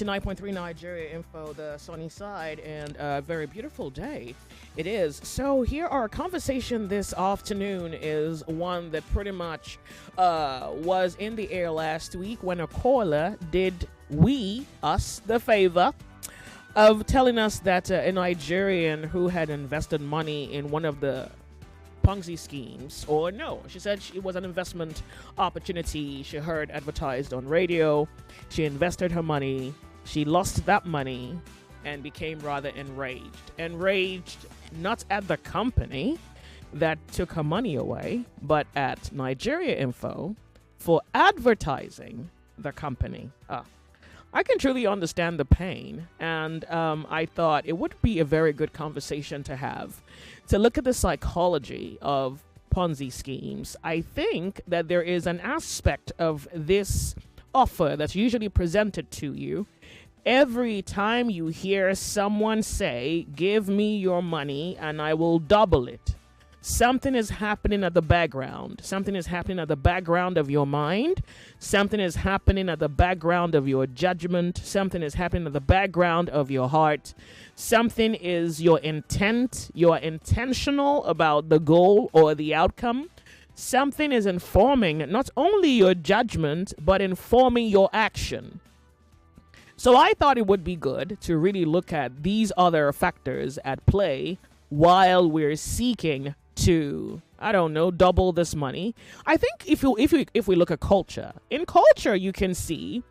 99.3 Nigeria Info, the sunny side, and a very beautiful day it is. So here our conversation this afternoon is one that pretty much was in the air last week when a caller did us the favor of telling us that a Nigerian who had invested money in one of the Ponzi schemes, or no, she said it was an investment opportunity she heard advertised on radio. She invested her money, she lost that money, and became rather enraged. Enraged not at the company that took her money away, but at Nigeria Info for advertising the company. I can truly understand the pain, and I thought it would be a very good conversation to have, to look at the psychology of Ponzi schemes. I think that there is an aspect of this offer that's usually presented to you every time you hear someone say, "Give me your money and I will double it." Something is happening at the background. Something is happening at the background of your mind. Something is happening at the background of your judgment. Something is happening at the background of your heart. Something is your intent. You are intentional about the goal or the outcome. Something is informing not only your judgment, but informing your action. So I thought it would be good to really look at these other factors at play while we're seeking to, I don't know, double this money. I think if we look at culture, in culture you can see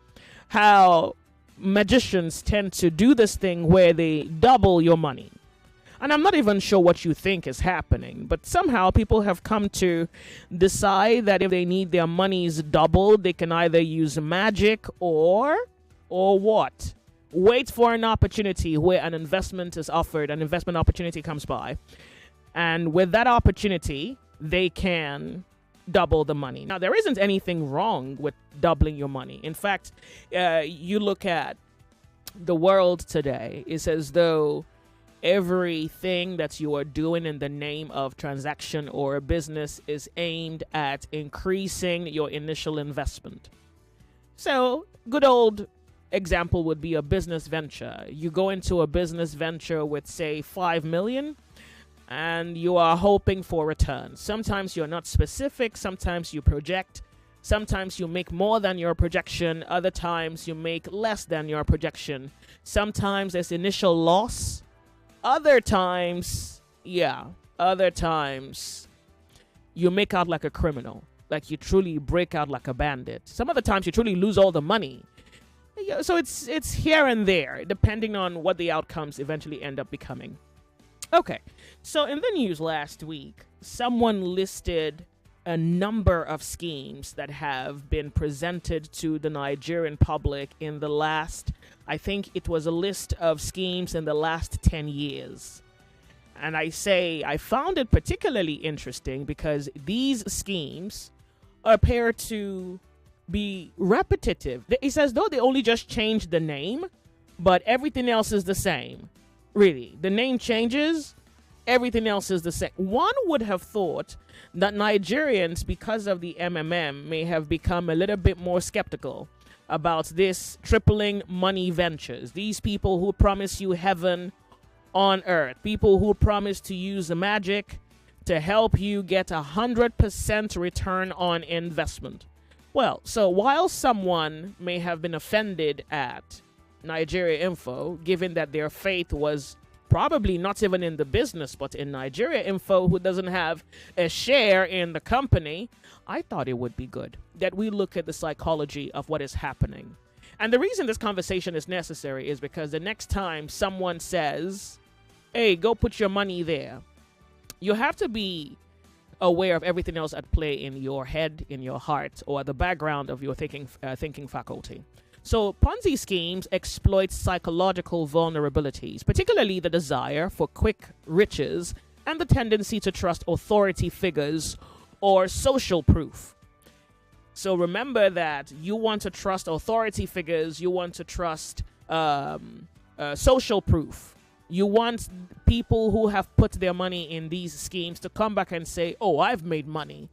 how magicians tend to do this thing where they double your money. And I'm not even sure what you think is happening, but somehow people have come to decide that if they need their monies doubled, they can either use magic or what? Wait for an opportunity where an investment is offered, an investment opportunity comes by. And with that opportunity, they can double the money. Now, there isn't anything wrong with doubling your money. In fact, you look at the world today, it's as though everything that you are doing in the name of transaction or a business is aimed at increasing your initial investment. So, good old example would be a business venture. You go into a business venture with, say, 5 million, and you are hoping for return. Sometimes you're not specific, sometimes you project, sometimes you make more than your projection, other times you make less than your projection. Sometimes there's initial loss, other times you make out like a criminal, like you truly break out like a bandit. Some other times you truly lose all the money. So it's here and there, depending on what the outcomes eventually end up becoming. Okay, so in the news last week, someone listed a number of schemes that have been presented to the Nigerian public in the last, I think it was a list of schemes in the last 10 years. And I found it particularly interesting because these schemes appear to be repetitive. It's as though they only just changed the name, but everything else is the same. Really, the name changes, everything else is the same. One would have thought that Nigerians, because of the MMM, may have become a little bit more skeptical about this tripling money ventures. These people who promise you heaven on earth, people who promise to use the magic to help you get 100% return on investment. Well, so while someone may have been offended at Nigeria Info, given that their faith was probably not even in the business, but in Nigeria Info, who doesn't have a share in the company, I thought it would be good that we look at the psychology of what is happening. And the reason this conversation is necessary is because the next time someone says, "Hey, go put your money there," you have to be aware of everything else at play in your head, in your heart, or the background of your thinking faculty. So Ponzi schemes exploit psychological vulnerabilities, particularly the desire for quick riches and the tendency to trust authority figures or social proof. So remember that you want to trust authority figures, you want to trust social proof. You want people who have put their money in these schemes to come back and say, "Oh, I've made money."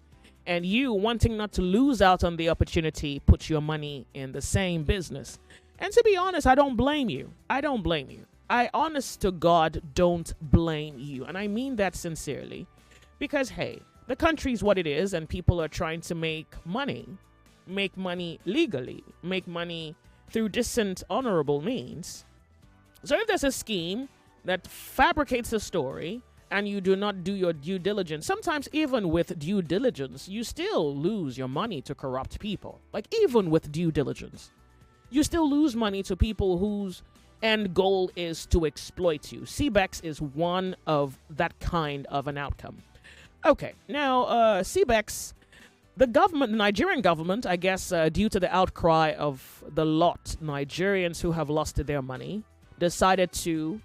And you, wanting not to lose out on the opportunity, put your money in the same business. And to be honest, I don't blame you. I don't blame you. I, honest to God, don't blame you. And I mean that sincerely. Because, hey, the country's what it is, and people are trying to make money legally, make money through decent, honorable means. So if there's a scheme that fabricates a story and you do not do your due diligence, sometimes even with due diligence, you still lose your money to corrupt people. Like, even with due diligence, you still lose money to people whose end goal is to exploit you. CBEX is one of that kind of an outcome. Okay, now, CBEX, the government, the Nigerian government, I guess, due to the outcry of the lot Nigerians who have lost their money, decided to,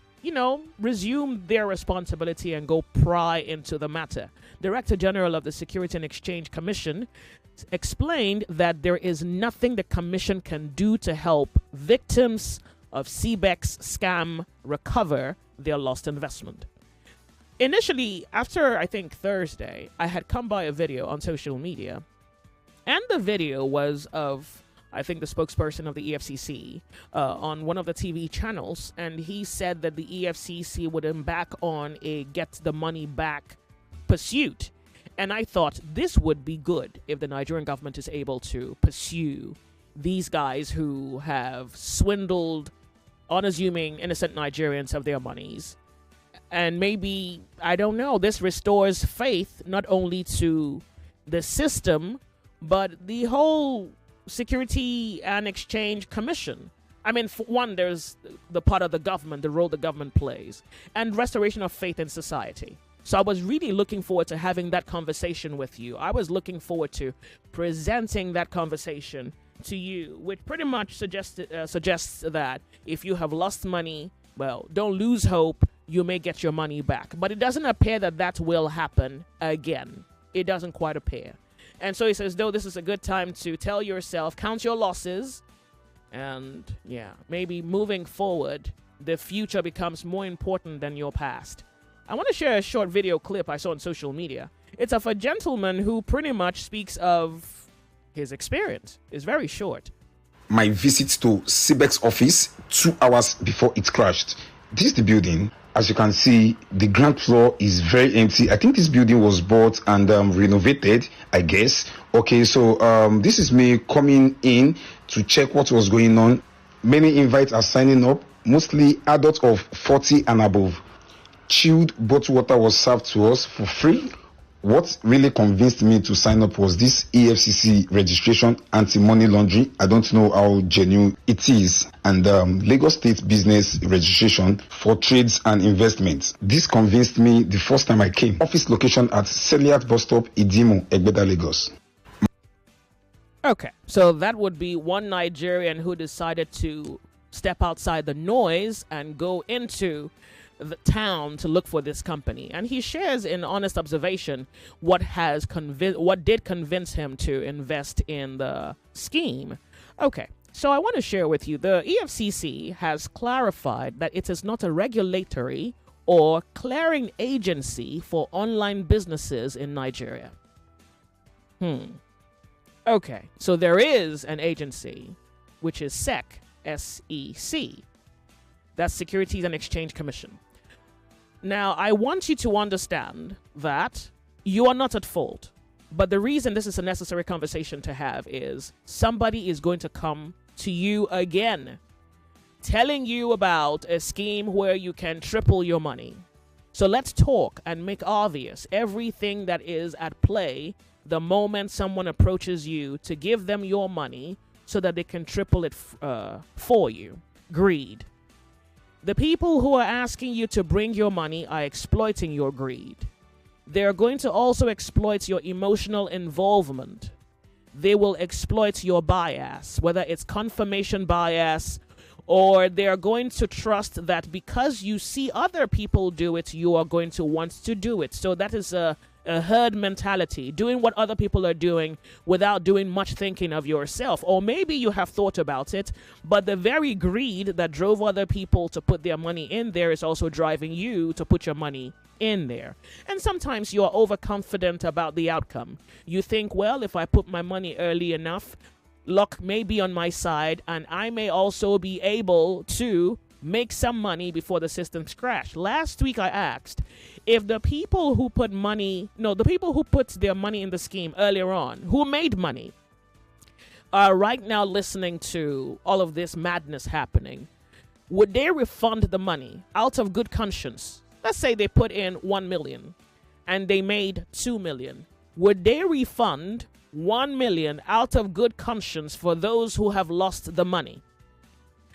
resume their responsibility and go pry into the matter. Director General of the Security and Exchange Commission explained that there is nothing the commission can do to help victims of CBEX scam recover their lost investment. Initially, after I think Thursday, I had come by a video on social media, and the video was of, I think, the spokesperson of the EFCC on one of the TV channels, and he said that the EFCC would embark on a get the money back pursuit. And I thought this would be good if the Nigerian government is able to pursue these guys who have swindled unassuming innocent Nigerians of their monies. And maybe, I don't know, this restores faith not only to the system, but the whole Security and Exchange Commission. I mean, for one, there's the part of the government, the role the government plays, and restoration of faith in society. So I was really looking forward to having that conversation with you. I was looking forward to presenting that conversation to you, which pretty much suggests that if you have lost money, well, don't lose hope. You may get your money back. But it doesn't appear that that will happen again. It doesn't quite appear. And so he says, though, this is a good time to tell yourself, count your losses. And yeah, maybe moving forward, the future becomes more important than your past. I want to share a short video clip I saw on social media. It's of a gentleman who pretty much speaks of his experience. It's very short. My visit to CBEX office 2 hours before it crashed. This is the building. As you can see, the ground floor is very empty. I think this building was bought and renovated, I guess. Okay, so this is me coming in to check what was going on. Many invites are signing up, mostly adults of 40 and above. Chilled bottled water was served to us for free. What really convinced me to sign up was this EFCC registration, anti-money laundering. I don't know how genuine it is. And Lagos State business registration for trades and investments. This convinced me the first time I came. Office location at Seliat Bus Stop, Idimo, Egbeda, Lagos. Okay, so that would be one Nigerian who decided to step outside the noise and go into the town to look for this company, and he shares in honest observation what did convince him to invest in the scheme. Okay, so I want to share with you, the EFCC has clarified that it is not a regulatory or clearing agency for online businesses in Nigeria. Okay, so there is an agency, which is SEC, S-E-C. That's Securities and Exchange Commission. Now, I want you to understand that you are not at fault. But the reason this is a necessary conversation to have is somebody is going to come to you again, telling you about a scheme where you can triple your money. So let's talk and make obvious everything that is at play the moment someone approaches you to give them your money so that they can triple it for you. Greed. The people who are asking you to bring your money are exploiting your greed. They're going to also exploit your emotional involvement. They will exploit your bias, whether it's confirmation bias, or they're going to trust that because you see other people do it, you are going to want to do it. So that is a herd mentality, doing what other people are doing without doing much thinking of yourself. Or maybe you have thought about it, but the very greed that drove other people to put their money in there is also driving you to put your money in there. And sometimes you are overconfident about the outcome. You think, well, if I put my money early enough, luck may be on my side, and I may also be able to make some money before the systems crash. Last week I asked if the people who put their money in the scheme earlier on, who made money, are right now listening to all of this madness happening, would they refund the money out of good conscience? Let's say they put in 1 million and they made 2 million. Would they refund 1 million out of good conscience for those who have lost the money?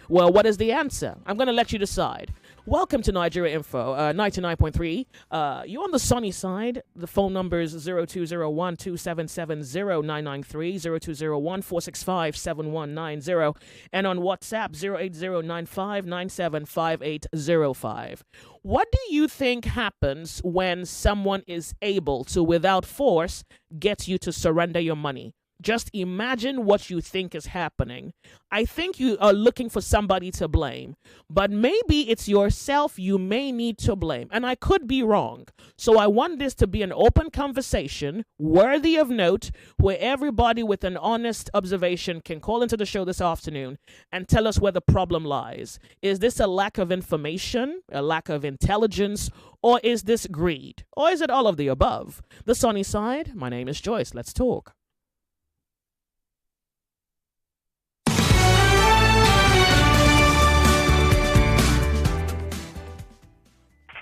Well, what is the answer? I'm going to let you decide. Welcome to Nigeria Info, 99.3. You on the sunny side. The phone number is 0201-277-0993, 0201-465-7190, and on WhatsApp, 08095975805. What do you think happens when someone is able to, without force, get you to surrender your money? Just imagine what you think is happening. I think you are looking for somebody to blame, but maybe it's yourself you may need to blame, and I could be wrong. So I want this to be an open conversation, worthy of note, where everybody with an honest observation can call into the show this afternoon and tell us where the problem lies. Is this a lack of information, a lack of intelligence, or is this greed? Or is it all of the above? The sunny side, my name is Joyce. Let's talk.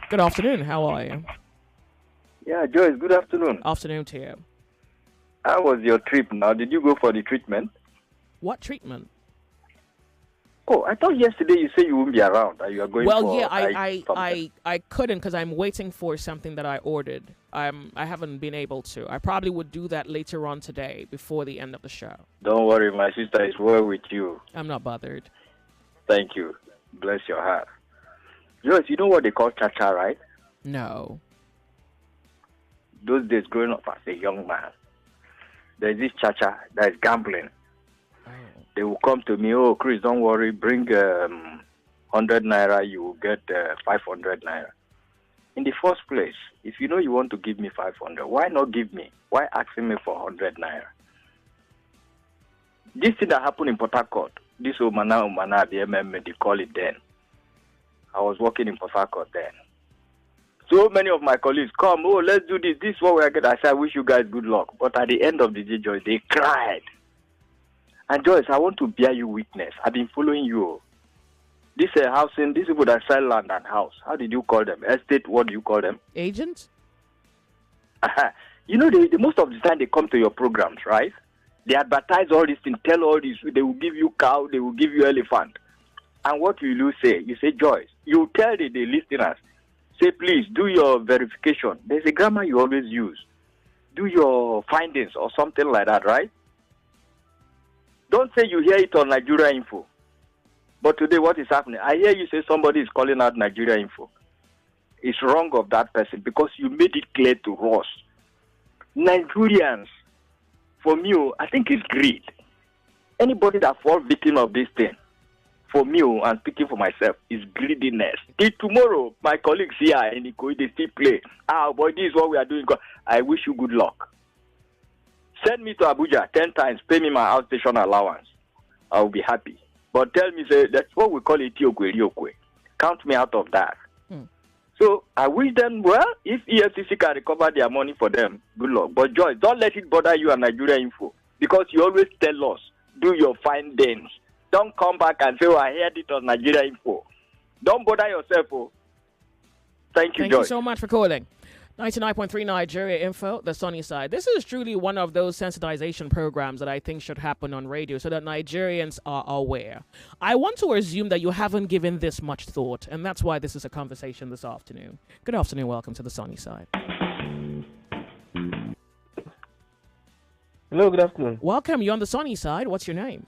Good afternoon. How are you? Yeah, Joyce, good afternoon. Afternoon to you. How was your trip now? Did you go for the treatment? What treatment? Oh, I thought yesterday you said you wouldn't be around. That you are going well, for yeah, I couldn't because I'm waiting for something that I ordered. I haven't been able to. I probably would do that later on today before the end of the show. Don't worry, my sister is well with you. I'm not bothered. Thank you. Bless your heart. Joyce, you know what they call cha-cha, right? No. Those days growing up as a young man, there's this cha-cha that is gambling. Oh. They will come to me, oh, Chris, don't worry, bring 100 naira, you will get 500 naira. In the first place, if you know you want to give me 500, why not give me? Why asking me for 100 naira? This thing that happened in Port Harcourt, this Omana, the MM, they call it then. I was working in Port Harcourt then. So many of my colleagues come, oh, let's do this. This is what we are getting. I said, I wish you guys good luck. But at the end of the day, Joyce, they cried. And Joyce, I want to bear you witness. I've been following you. This housing, these people that sell land and house, how did you call them? Estate, what do you call them? Agents? You know, the most of the time they come to your programs, right? They advertise all this thing, tell all this. They will give you cow, they will give you elephant. And what will you say? You say, Joyce, you tell the listeners, say, please, do your verification. There's a grammar you always use. Do your findings or something like that, right? Don't say you hear it on Nigeria Info. But today, what is happening? I hear you say somebody is calling out Nigeria Info. It's wrong of that person because you made it clear to us. Nigerians, for me, I think it's greed. Anybody that falls victim of this thing, for me, and speaking for myself, is greediness. Till tomorrow, my colleagues here in Ikoyi, they still play. Boy, this is what we are doing. I wish you good luck. Send me to Abuja 10 times, pay me my outstation allowance. I will be happy. But tell me, say, that's what we call it, Riokwe. Count me out of that. So I wish them, well, if EFCC can recover their money for them, good luck. But Joyce, don't let it bother you and Nigeria Info. Because you always tell us, do your findings. Don't come back and say, oh, I heard it on Nigeria Info. Don't bother yourself. Oh. Thank you, Joyce. Thank you so much for calling. 99.3 Nigeria Info, the sunny side. This is truly one of those sensitization programs that I think should happen on radio so that Nigerians are aware. I want to assume that you haven't given this much thought, and that's why this is a conversation this afternoon. Good afternoon. Welcome to the sunny side. Hello, good afternoon. Welcome. You're on the sunny side. What's your name?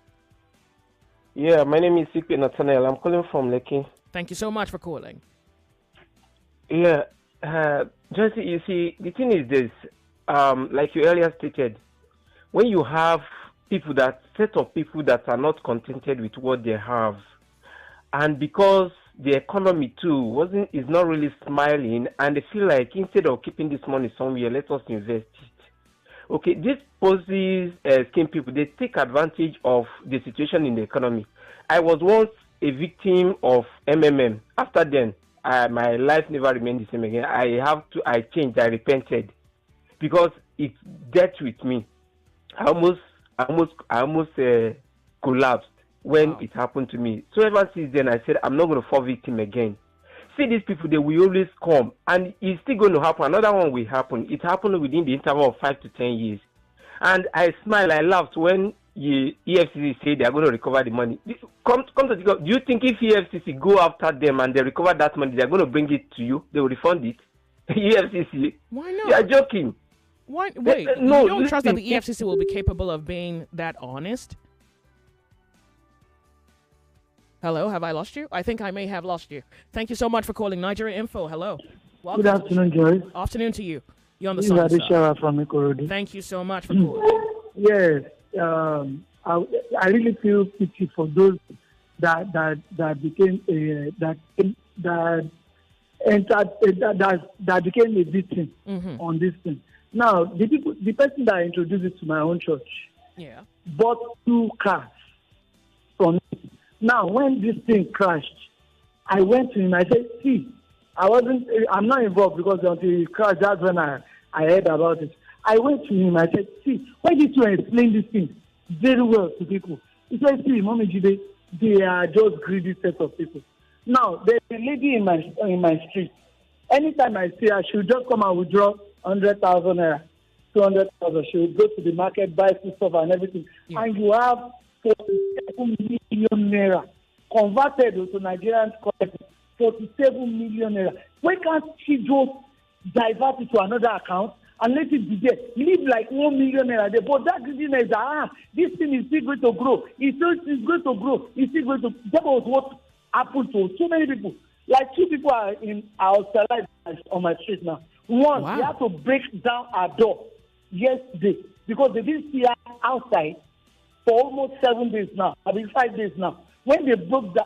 Yeah, my name is Sikwe Nathaniel. I'm calling from Lekki. Thank you so much for calling. Yeah, Jesse, you see, the thing is this, like you earlier stated, when you have set of people that are not contented with what they have, and because the economy too is not really smiling, and they feel like instead of keeping this money somewhere, let us invest it. okay, these policies scheme people, they take advantage of the situation in the economy. I was once a victim of MMM. After then, my life never remained the same again. I changed, I repented because it dealt with me. I almost collapsed when it happened to me. So ever since then, I said, I'm not going to fall victim again. See, these people, they will always come, and it's still going to happen. Another one will happen. It happened within the interval of 5 to 10 years. And I smiled, I laughed when EFCC said they are going to recover the money. Come to think of, do you think if EFCC go after them and they recover that money, they are going to bring it to you? They will refund it? EFCC? Why not? You are joking. Why? Wait, no, you don't trust that the EFCC will be capable of being that honest? Hello, have I lost you? I think I may have lost you. Thank you so much for calling Nigeria Info. Hello. Welcome. Good afternoon, Joyce. Afternoon to you. You're on the This is sunny Adishara side. from Ikorodu. Thank you so much for calling. Yes, I really feel pity for those that became that became a victim on this thing. Now, the person that introduced it to my own church, bought 2 cars from me. Now, when this thing crashed, I went to him. I said, "See, I'm not involved because until it crashed, that's when I heard about it." I went to him. I said, "See, why did you explain this thing very well to people?" He said, "See, Mommy Jide, they are just greedy set of people." Now, there's a lady in my street. Anytime I see her, she'll just come and withdraw 100,000 naira, 200,000. She'll go to the market, buy food stuff and everything. Yeah. And you have 47 million naira converted to Nigerian currency. 47 million naira. Why can't she just divert it to another account and let it be there? Leave like 1 million naira there. But that greediness, this thing is still going to grow. It's going to grow. It's still going to. That was what happened to so many people. Like 2 people are outside on my street now. One, they had to break down our door yesterday because they didn't see her outside for almost 7 days now. I mean 5 days now. When they broke her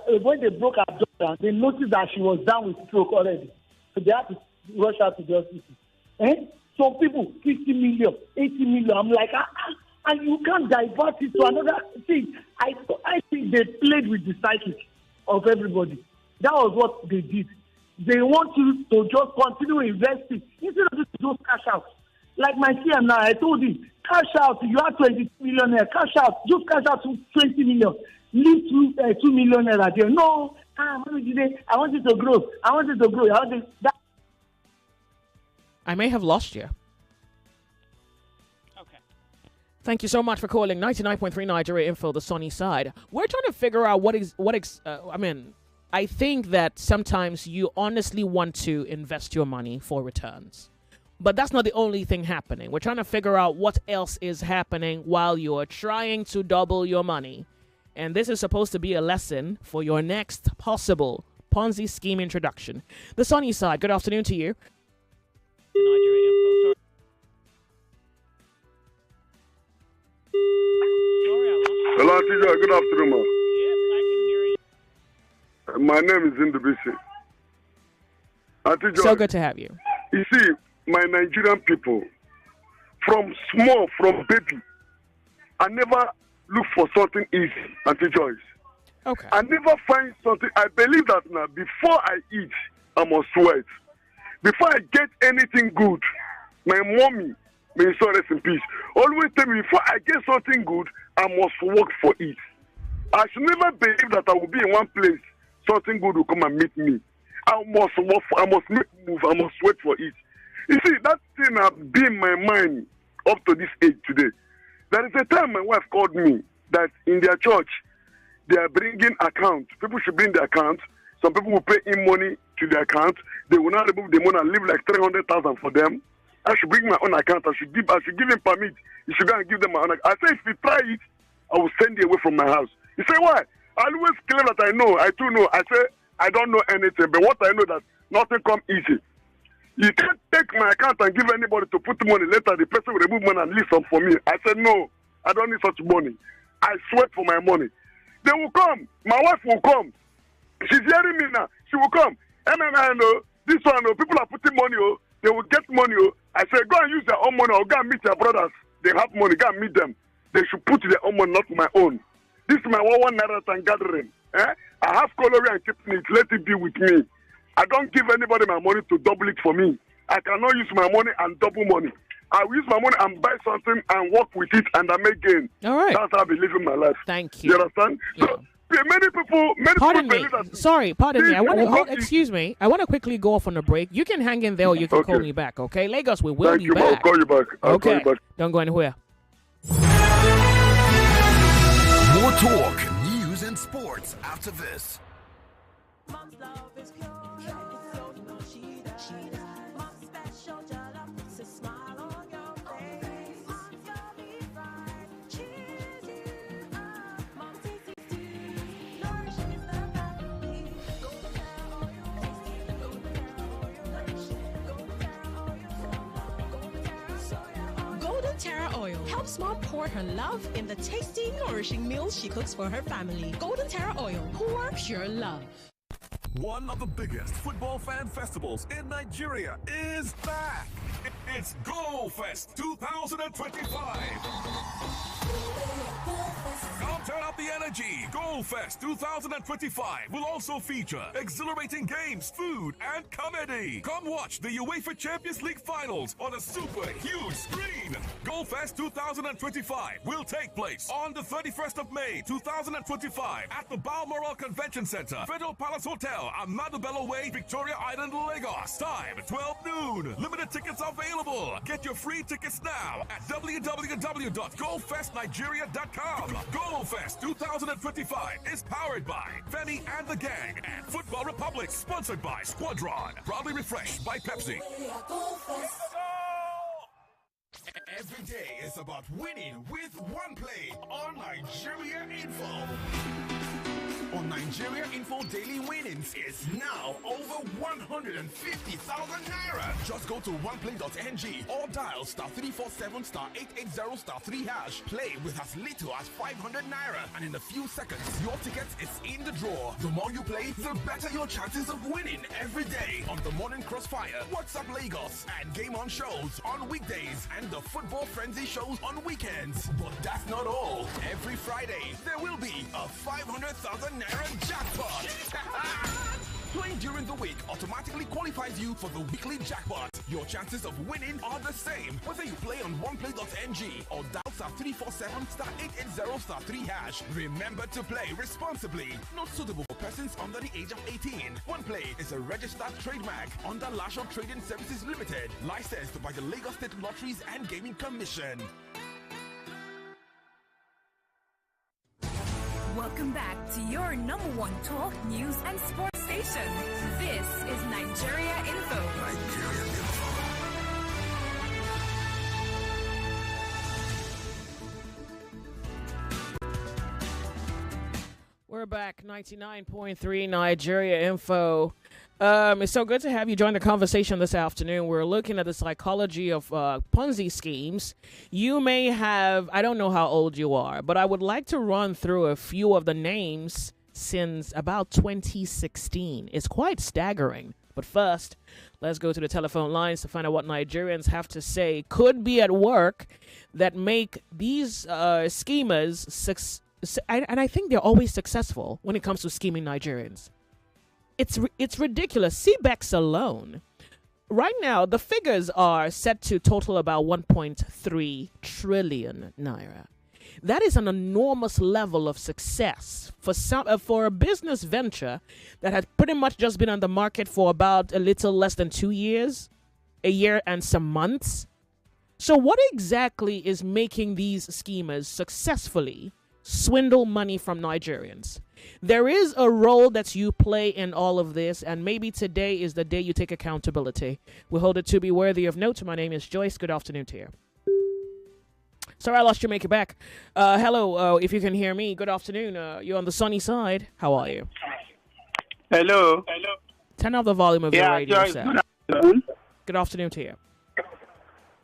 door down, they noticed that she was down with stroke already. So they had to rush her to the hospital. Some people, 50 million, 80 million. I'm like, and you can't divert it to another thing. I think they played with the psychic of everybody. That was what they did. They want you to just continue investing instead of just cash out. Like my CM now, I told him, cash out. You have 20 million naira. Cash out. Just cash out to 20 million. Leave 2 million naira there. No, I want it to grow. I want it to grow. I may have lost you. Okay. Thank you so much for calling 99.3 Nigeria Info, the sunny side. We're trying to figure out I think that sometimes you honestly want to invest your money for returns. But that's not the only thing happening. We're trying to figure out what else is happening while you're trying to double your money. And this is supposed to be a lesson for your next possible Ponzi scheme introduction. The sunny side, good afternoon to you. Hello, teacher. Good afternoon, ma. Yes, I can hear you. My name is Indubisi. So good to have you. You see, my Nigerian people, from baby, I never look for something easy, Auntie Joyce. Okay. I never find something. I believe that now, before I eat, I must sweat. Before I get anything good, my mommy, may she rest in peace, always tell me, before I get something good, I must work for it. I should never believe that I will be in one place, something good will come and meet me. I must work I must make move, I must wait for it. You see, that thing has been in my mind up to this age today. There is a time my wife called me that in their church, they are bringing account. People should bring the account. Some people will pay in money to the account. They will not remove the money and leave like 300,000 for them. I should bring my own account. I should give him permit. You should go and give them my own account. I say, if you try it, I will send you away from my house. You say, why? I always claim that I know. I do know. I say, I don't know anything. But what I know that nothing come easy. You can't take my account and give anybody to put money. Later, the person will remove money and leave some for me. I said, no, I don't need such money. I sweat for my money. They will come. My wife will come. She's hearing me now. She will come. And I know, this one, people are putting money, they will get money. I say, go and use their own money or go and meet your brothers they have money. Go and meet them. They should put their own money, not my own. This is my one naira and gathering. I have coloring and keeping it. Let it be with me. I don't give anybody my money to double it for me. I cannot use my money and double money. I will use my money and buy something and work with it and I make gain. All right. That's how I've been living my life. Thank you. You understand? Yeah. So many people Pardon me. believe that. Sorry, pardon me. Excuse me. I want to quickly go off on a break. You can hang in there or you can call me back, okay? Lagos, we will be back. I'll call you back. I'll call you back. Don't go anywhere. More talk, news, and sports after this. Mom's love is pure. She does. Mom's special jollof puts a smile on your face. Mom's you'll be fine. Cheers you up. Mom's tasty too. Nourishes the family. Golden Terra oil. Tasty. Golden Terra oil. Nourishing. Golden Terra oil. Golden Terra soya oil. Golden Terra oil helps mom pour her love in the tasty, nourishing meals she cooks for her family. Golden Terra oil. Pour pure love. One of the biggest football fan festivals in Nigeria is back. It's Go Fest 2025. Come turn up the energy. Go Fest 2025 will also feature exhilarating games, food, and comedy. Come watch the UEFA Champions League finals on a super huge screen. Go Fest 2025 will take place on the 31st of May 2025 at the Balmoral Convention Center, Federal Palace Hotel, Ahmadu Bello Way, Victoria Island, Lagos. Time 12 noon. Limited tickets available. Get your free tickets now at www.gofestnigeria.com. Go Fest 2025 is powered by Femi and the Gang and Football Republic, sponsored by Squadron. Proudly refreshed by Pepsi. Every day is about winning with one play on Nigeria Info. On Nigeria Info, daily winnings is now over 150,000 naira. Just go to oneplay.ng or dial *347 *880 *3#. Play with as little as 500 naira, and in a few seconds, your ticket is in the draw. The more you play, the better your chances of winning every day on the Morning Crossfire, WhatsApp Lagos, and Game On shows on weekdays, and the Football Frenzy shows on weekends. But that's not all. Every Friday, there will be a 500,000 naira jackpot. Playing during the week automatically qualifies you for the weekly jackpot. Your chances of winning are the same whether you play on oneplay.ng or dial *347 *880 *3#. Remember to play responsibly. Not suitable for persons under the age of 18. OnePlay is a registered trademark under Lasho Trading Services Limited, licensed by the Lagos State Lotteries and Gaming Commission. Welcome back to your #1 talk, news, and sports station. This is Nigeria Info. Nigeria Info. We're back, 99.3 Nigeria Info. It's so good to have you join the conversation this afternoon. We're looking at the psychology of Ponzi schemes. You may have, I don't know how old you are, but I would like to run through a few of the names since about 2016. It's quite staggering. But first, let's go to the telephone lines to find out what Nigerians have to say could be at work that make these schemers successful. And I think they're always successful when it comes to scheming Nigerians. It's ridiculous. CBEX alone, right now, the figures are set to total about 1.3 trillion naira. That is an enormous level of success for a business venture that had pretty much just been on the market for about a little less than 2 years, a year and some months. So what exactly is making these schemers successfully swindle money from Nigerians? There is a role that you play in all of this, and maybe today is the day you take accountability. We hold it to be worthy of note. My name is Joyce. Good afternoon to you. Sorry, I lost you. Make it back. Hello, if you can hear me. Good afternoon. You're on the sunny side. How are you? Hello. Turn off the volume of your radio Joyce, set. good afternoon. Good afternoon to you.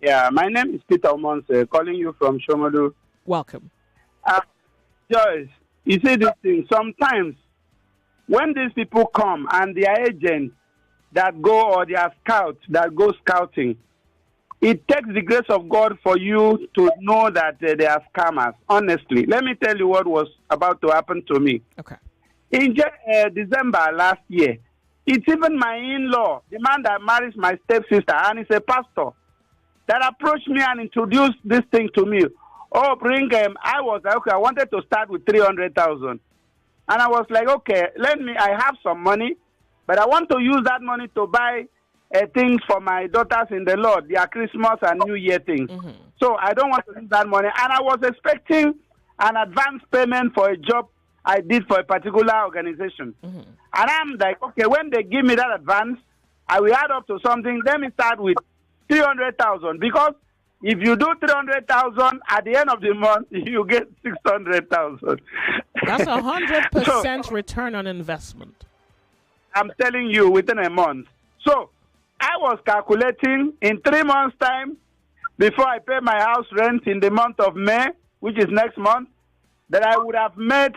Yeah, my name is Peter Omonse, calling you from Shomodu. Welcome. Joyce, you see this thing, sometimes when these people come and their agents that go, or their scouts that go scouting, it takes the grace of God for you to know that they are scammers. Honestly, let me tell you what was about to happen to me. Okay. In December last year, it's even my in-law, the man that marries my stepsister, and he's a pastor, that approached me and introduced this thing to me. Oh, bring him. I was like, okay, I wanted to start with 300,000. And I was like, okay, I have some money, but I want to use that money to buy things for my daughters in the Lord, their Christmas and New Year things. Mm-hmm. So I don't want to use that money. And I was expecting an advance payment for a job I did for a particular organization. Mm-hmm. And I'm like, okay, when they give me that advance, I will add up to something. Let me start with 300,000, because if you do 300,000 at the end of the month, you get 600,000. That's 100% return on investment. I'm telling you, within a month. So I was calculating in 3 months' time, before I pay my house rent in the month of May, which is next month, that I would have made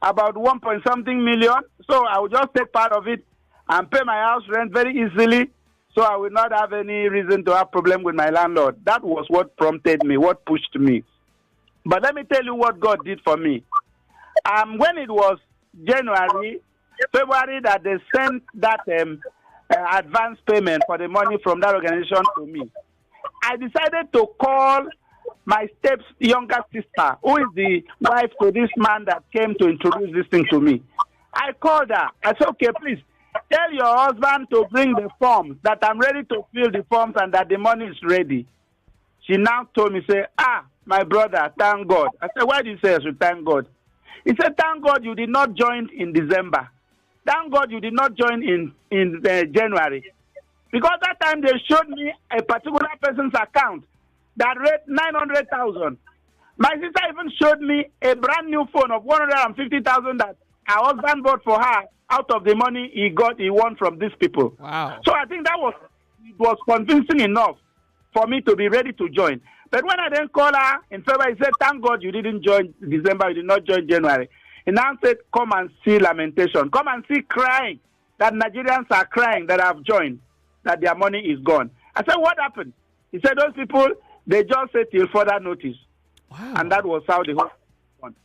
about 1 point something million. So I would just take part of it and pay my house rent very easily. So I will not have any reason to have problem with my landlord. That was what prompted me, what pushed me. But let me tell you what God did for me. When it was January, February, that they sent that advance payment for the money from that organization to me, I decided to call my step's younger sister, who is the wife to this man that came to introduce this thing to me. I called her. I said, okay, please, tell your husband to bring the forms, that I'm ready to fill the forms and that the money is ready. She now told me, say, my brother, thank God. I said, why do you say I should thank God? He said, thank God you did not join in December. Thank God you did not join in January. Because that time they showed me a particular person's account that read 900,000. My sister even showed me a brand new phone of 150,000 that her husband bought for her out of the money he won from these people. Wow. So I think that was convincing enough for me to be ready to join. But when I then called her in February, he said, thank God you didn't join December, you did not join January. He now said, come and see lamentation. Come and see crying, that Nigerians are crying that have joined, that their money is gone. I said, what happened? He said, those people, they just said till further notice. Wow. And that was how the whole went.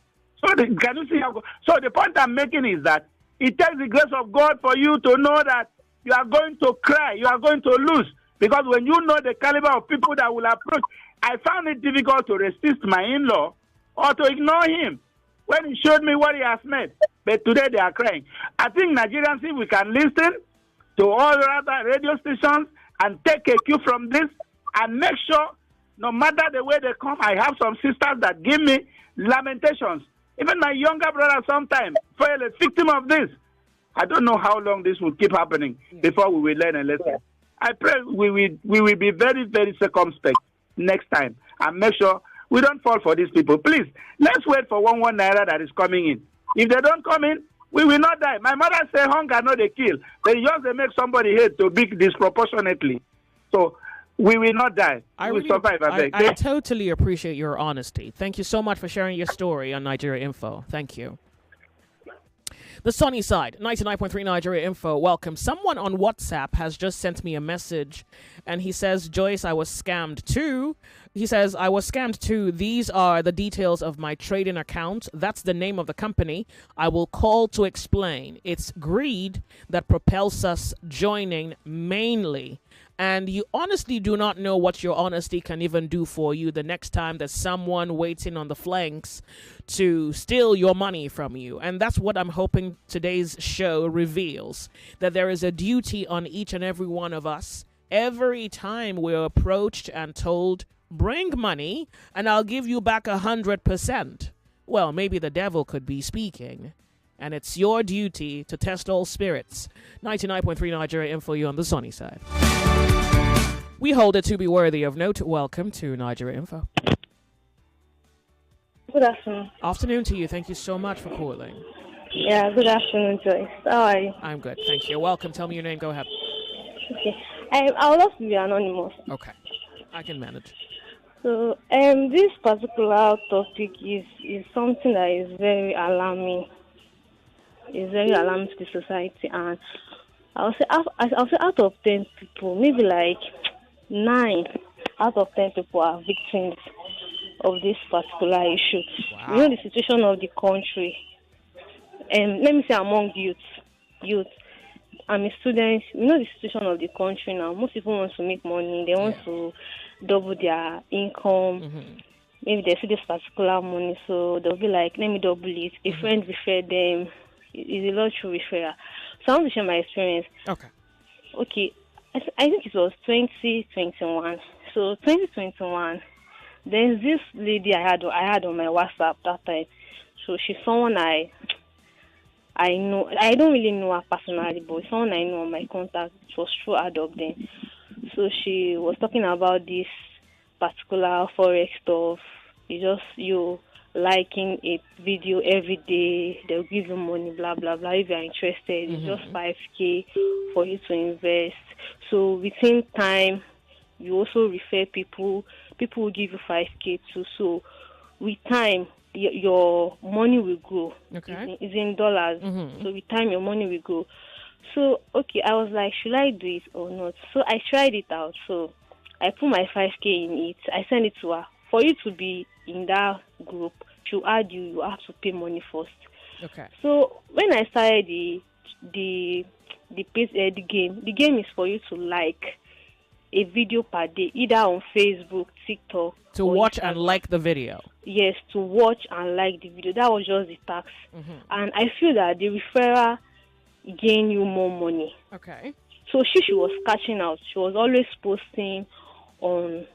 So can you see how? So the point I'm making is that it takes the grace of God for you to know that you are going to cry, you are going to lose. Because when you know the caliber of people that will approach, I found it difficult to resist my in-law or to ignore him when he showed me what he has made. But today they are crying. I think Nigerians, if we can listen to all the other radio stations and take a cue from this and make sure, no matter the way they come, I have some sisters that give me lamentations. Even my younger brother sometimes fell a victim of this. I don't know how long this will keep happening before we will learn a lesson. I pray we will be very, very circumspect next time and make sure we don't fall for these people. Please, let's wait for one naira that is coming in. If they don't come in, we will not die. My mother said hunger no they kill. They just they make somebody hate to big disproportionately. So we will not die. We will survive. I totally appreciate your honesty. Thank you so much for sharing your story on Nigeria Info. Thank you. The sunny side, 99.3 Nigeria Info. Welcome. Someone on WhatsApp has just sent me a message, and he says, Joyce, I was scammed too. He says, I was scammed too. These are the details of my trading account. That's the name of the company. I will call to explain. It's greed that propels us joining mainly. And you honestly do not know what your honesty can even do for you the next time there's someone waiting on the flanks to steal your money from you. And that's what I'm hoping today's show reveals, that there is a duty on each and every one of us every time we're approached and told, bring money and I'll give you back 100%. Well, maybe the devil could be speaking. And it's your duty to test all spirits. 99.3 Nigeria Info, you on the sunny side. We hold it to be worthy of note. Welcome to Nigeria Info. Good afternoon. Afternoon to you. Thank you so much for calling. Yeah, good afternoon, Joyce. How are you? I'm good. Thank you. Welcome. Tell me your name. Go ahead. Okay. I would love to be anonymous. Okay. I can manage. So, this particular topic is something that is very alarming. It's very alarming to the society, and I'll say out of 10 people, maybe like 9 out of 10 people are victims of this particular issue. Wow. You know the situation of the country. Let me say among youth. I'm a student. You know the situation of the country now. Most people want to make money. They want to double their income. Maybe they see this particular money, so they'll be like, let me double it. A friend referred them. It's a lot through referral. So I want to share my experience. Okay. I think it was 2021. So 2021, there's this lady I had on my WhatsApp that time. So she's someone I know. I don't really know her personally, but someone I know on my contact. It was through Adobe then. So she was talking about this particular forex stuff. You liking a video every day, they'll give you money, blah blah blah. If you're interested, it's just 5K for you to invest. So within time, you also refer people. People will give you 5K too. So with time, your money will grow. Okay, it's in dollars. So with time, your money will grow. So okay, I was like, should I do it or not? So I tried it out. So I put my 5K in it. I sent it to her. For you to be in that group, to add you have to pay money first. Okay. So when I started the game is for you to like a video per day, either on Facebook, TikTok. To watch and like the video. Yes, to watch and like the video. That was just the tax. And I feel that the referrer gain you more money. Okay. So she was catching out. She was always posting on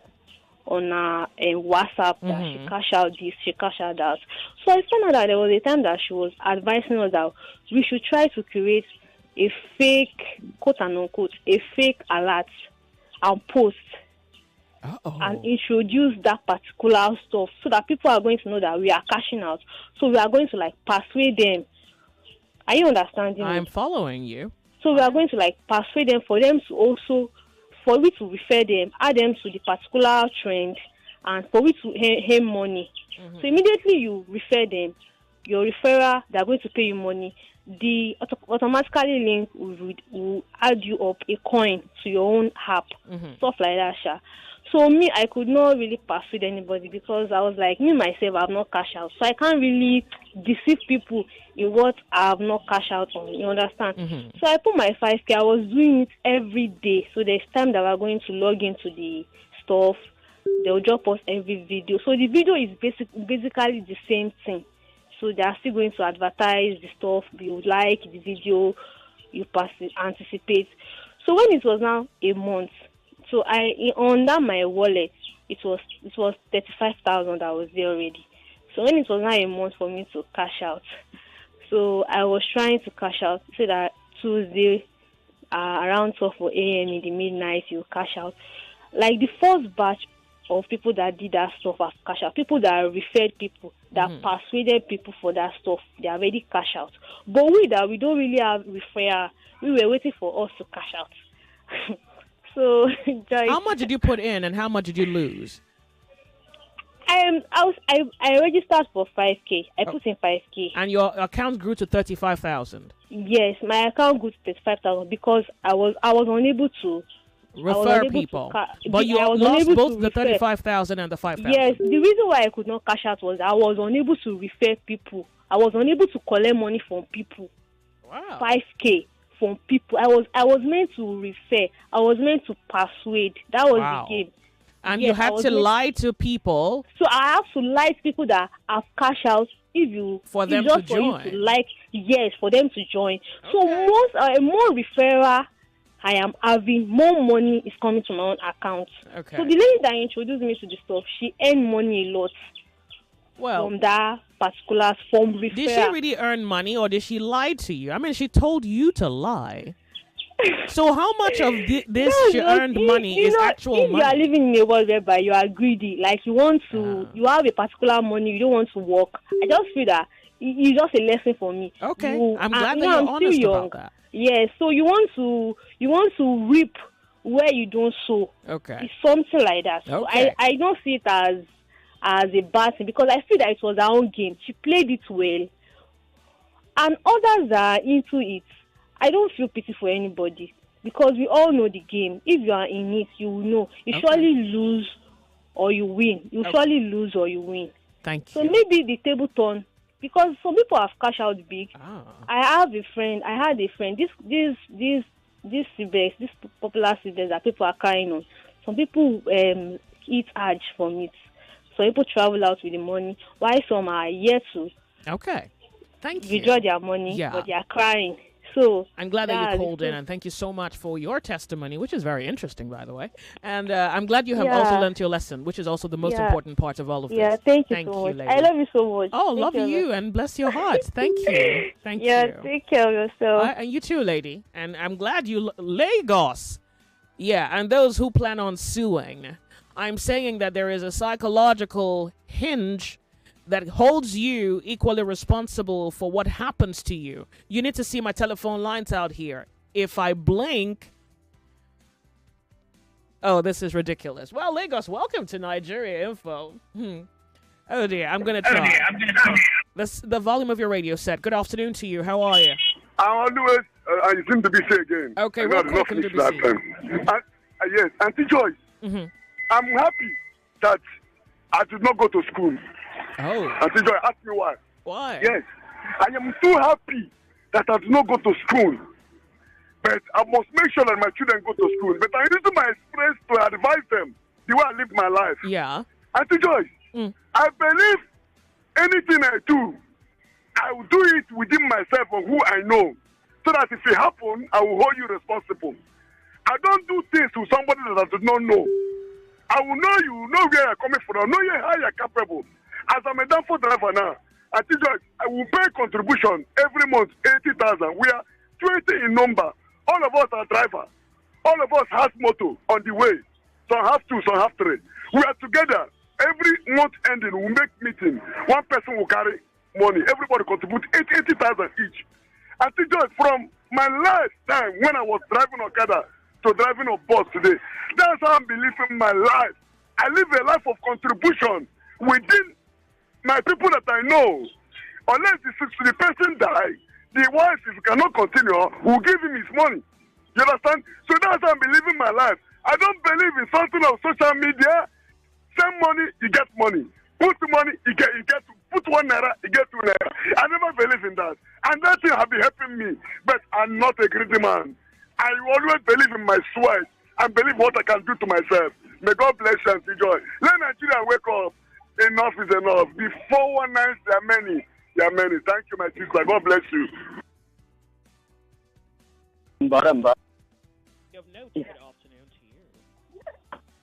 her WhatsApp that she cash out this, she cash out that. So I found out that there was a time that she was advising us that we should try to create a fake, quote and unquote, a fake alert and post and introduce that particular stuff so that people are going to know that we are cashing out. So we are going to persuade them. Are you understanding? I'm following you. So we are going to persuade them for them to also, for we to refer them, add them to the particular trend, and for we to earn money. So immediately you refer them, your referrer, they're going to pay you money. The automatically link will add you up a coin to your own app, stuff like that, Sha. So me, I could not really persuade anybody because I was like, me myself, I have not cash out. So I can't really deceive people in what I have not cash out on. You understand? So I put my 5K. I was doing it every day. So there's time that we're going to log into the stuff. They'll drop us every video. So the video is basically the same thing. So they are still going to advertise the stuff. You like the video, you anticipate. So when it was now a month, so under my wallet, it was 35,000 that was there already. So when it was now a month for me to cash out, so I was trying to cash out. So that Tuesday, around 12 a.m. in the midnight, you cash out. Like the first batch of people that did that stuff have cash out. People that referred people, that persuaded people for that stuff, they already cash out. But we don't really have referral. We were waiting for us to cash out. So, Joyce, how much did you put in and how much did you lose? I registered for 5K. I put in 5K. And your account grew to 35,000. Yes, my account grew to 35,000 because I was unable to refer people. But you lost both the 35,000 and the 5,000. Yes, the reason why I could not cash out was I was unable to refer people. I was unable to collect money from people. Wow. 5K. From people. I was meant to refer. I was meant to persuade. That was the game. And you had to lie to people. So I have to lie to people that have cash out for them to join. For them to join. Okay. So more referral I am having, more money is coming to my own account. Okay. So the lady that introduced me to the stuff, she earned money a lot. From that particular form referral. Did she really earn money or did she lie to you? I mean, she told you to lie. So how much of this she earned money is actual money? If you are living in a world whereby you are greedy, like you want to, you have a particular money, you don't want to work. I just feel that it's just a lesson for me. Okay, I'm glad that you're honest about that. Yes, so you want to reap where you don't sow. Okay, it's something like that. So I don't see it as a bad thing because I feel that it was her own game. She played it well, and others are into it. I don't feel pity for anybody. because we all know the game. If you are in it, you will know. You surely lose or you win. You surely lose or you win. Thank you. So maybe the table turn, because some people have cashed out big. I had a friend. This CBS, this popular CBS that people are crying on. Some people eat hajj from it. Some people travel out with the money, while some are yet to. Okay. Thank you. Withdraw their money, but they are crying. So I'm glad that you called in, and thank you so much for your testimony, which is very interesting, by the way. And I'm glad you have also learned your lesson, which is also the most important part of all of this. Yeah, thank you so much. Lady. I love you so much. Oh, love you, and bless your heart. Thank you. Thank you. Yeah, take care of yourself. And you too, lady. And I'm glad you... Lagos. Yeah, and those who plan on suing. I'm saying that there is a psychological hinge that holds you equally responsible for what happens to you. You need to see my telephone lines out here. If I blink... Oh, this is ridiculous. Well, Lagos, welcome to Nigeria Info. Oh, dear, I'm going to try. The volume of your radio set. Good afternoon to you. How are you? I seem to be sick again. Okay, welcome to be sick. Yes, Auntie Joyce, I'm happy that I did not go to school. Oh. Auntie Joyce, ask me why. Why? Yes, I am so happy that I did not go to school. But I must make sure that my children go to school. But I'm using my experience to advise them the way I live my life. Yeah. Auntie Joyce, I believe anything I do, I will do it within myself or who I know. So that if it happens, I will hold you responsible. I don't do things to somebody that I do not know. I will know you, know where you're coming from, know how you're capable. As I'm a downfall driver now, I tell you, I will pay contribution every month, 80,000. We are 20 in number. All of us are drivers. All of us has motor on the way. Some have two, some have three. We are together. Every month ending, we make meeting. One person will carry money. Everybody contribute 80,000 each. I think just from my lifetime when I was driving Okada to driving a bus today, that's how I'm living my life. I live a life of contribution within my people that I know. Unless the person die, the wife, if he cannot continue, will give him his money. You understand? So that's how I'm living my life. I don't believe in something of social media. Send money, you get money. Put money, you get. Put 1 naira, you get 2 naira. I never believe in that. And that thing has been helping me. But I'm not a greedy man. I always believe in my sweat and believe what I can do to myself. May God bless you and enjoy. Let Nigeria wake up. Enough is enough. Before 1 night, there are many. There are many. Thank you, my sister. God bless you.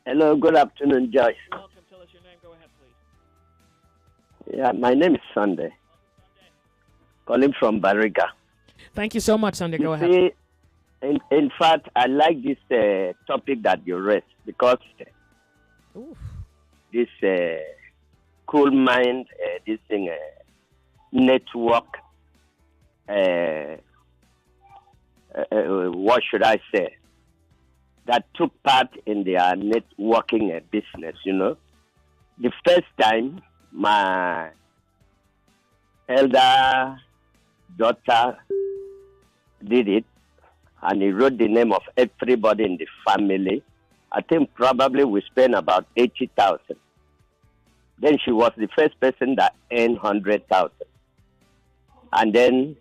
Hello, good afternoon, Joyce. Welcome. Tell us your name. Go ahead, please. Yeah, my name is Sunday. Calling from Bariga. Thank you so much, Sunday. Go ahead. See, in fact, I like this topic that you raised because this cool mind, this thing, network, what should I say, that took part in their networking business, you know. The first time my elder daughter did it, and he wrote the name of everybody in the family. I think probably we spent about 80,000. Then she was the first person that earned 100,000. And then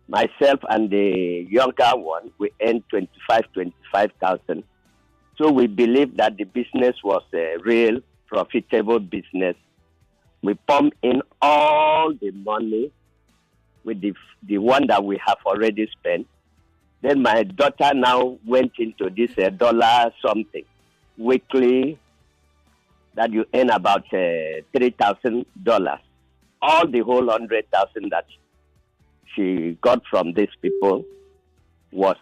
myself and the younger one, we earned 25,000. So we believed that the business was a real profitable business. We pumped in all the money with the one that we have already spent. Then my daughter now went into this dollar something weekly that you earn about $3,000. All the whole 100,000 that she got from these people was,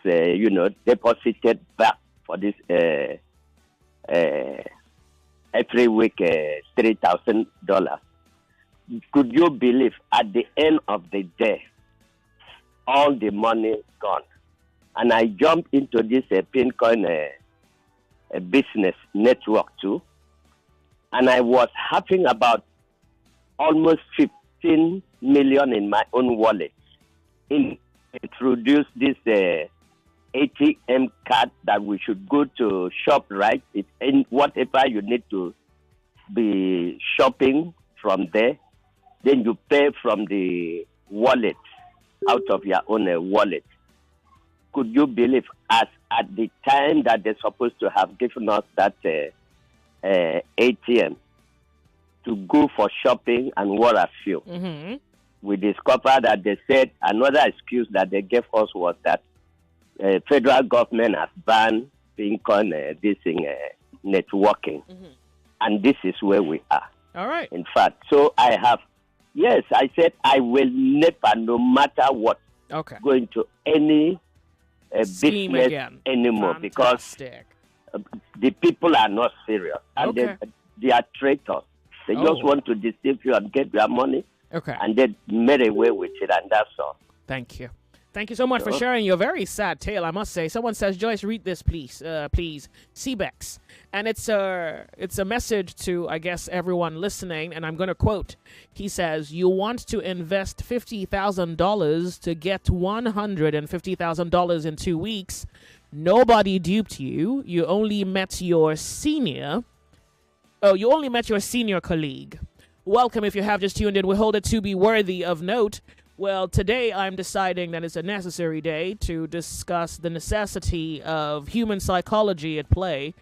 deposited back for this every week $3,000. Could you believe at the end of the day, all the money gone? And I jumped into this Pincoin business network too. And I was having about almost 15 million in my own wallet. Introduced this ATM card that we should go to shop, right? In whatever you need to be shopping from there, then you pay from the wallet, out of your own wallet. Could you believe, as at the time that they're supposed to have given us that ATM to go for shopping and what have you, we discovered that they said another excuse that they gave us was that federal government has banned being called this thing, networking. And this is where we are. All right. In fact, so I said I will never, no matter what, going to any business anymore. Fantastic. Because the people are not serious. And they are traitors. They just want to deceive you and get their money. And they made away with it, and that's all. Thank you. Thank you so much for sharing your very sad tale, I must say. Someone says, Joyce, read this, please. Please. CBEX. And it's a message to, I guess, everyone listening, and I'm going to quote. He says, you want to invest $50,000 to get $150,000 in 2 weeks. Nobody duped you. You only met your senior colleague. Welcome if you have just tuned in. We hold it to be worthy of note. Well, today I'm deciding that it's a necessary day to discuss the necessity of human psychology at play.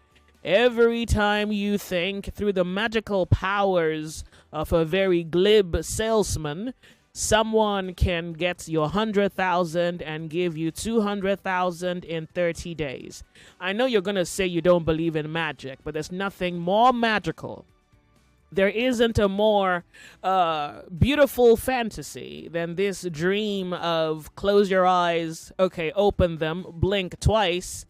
Every time you think through the magical powers of a very glib salesman, someone can get your 100,000 and give you 200,000 in 30 days. I know you're going to say you don't believe in magic, but there's nothing more magical. There isn't a more beautiful fantasy than this dream of close your eyes, open them, blink twice.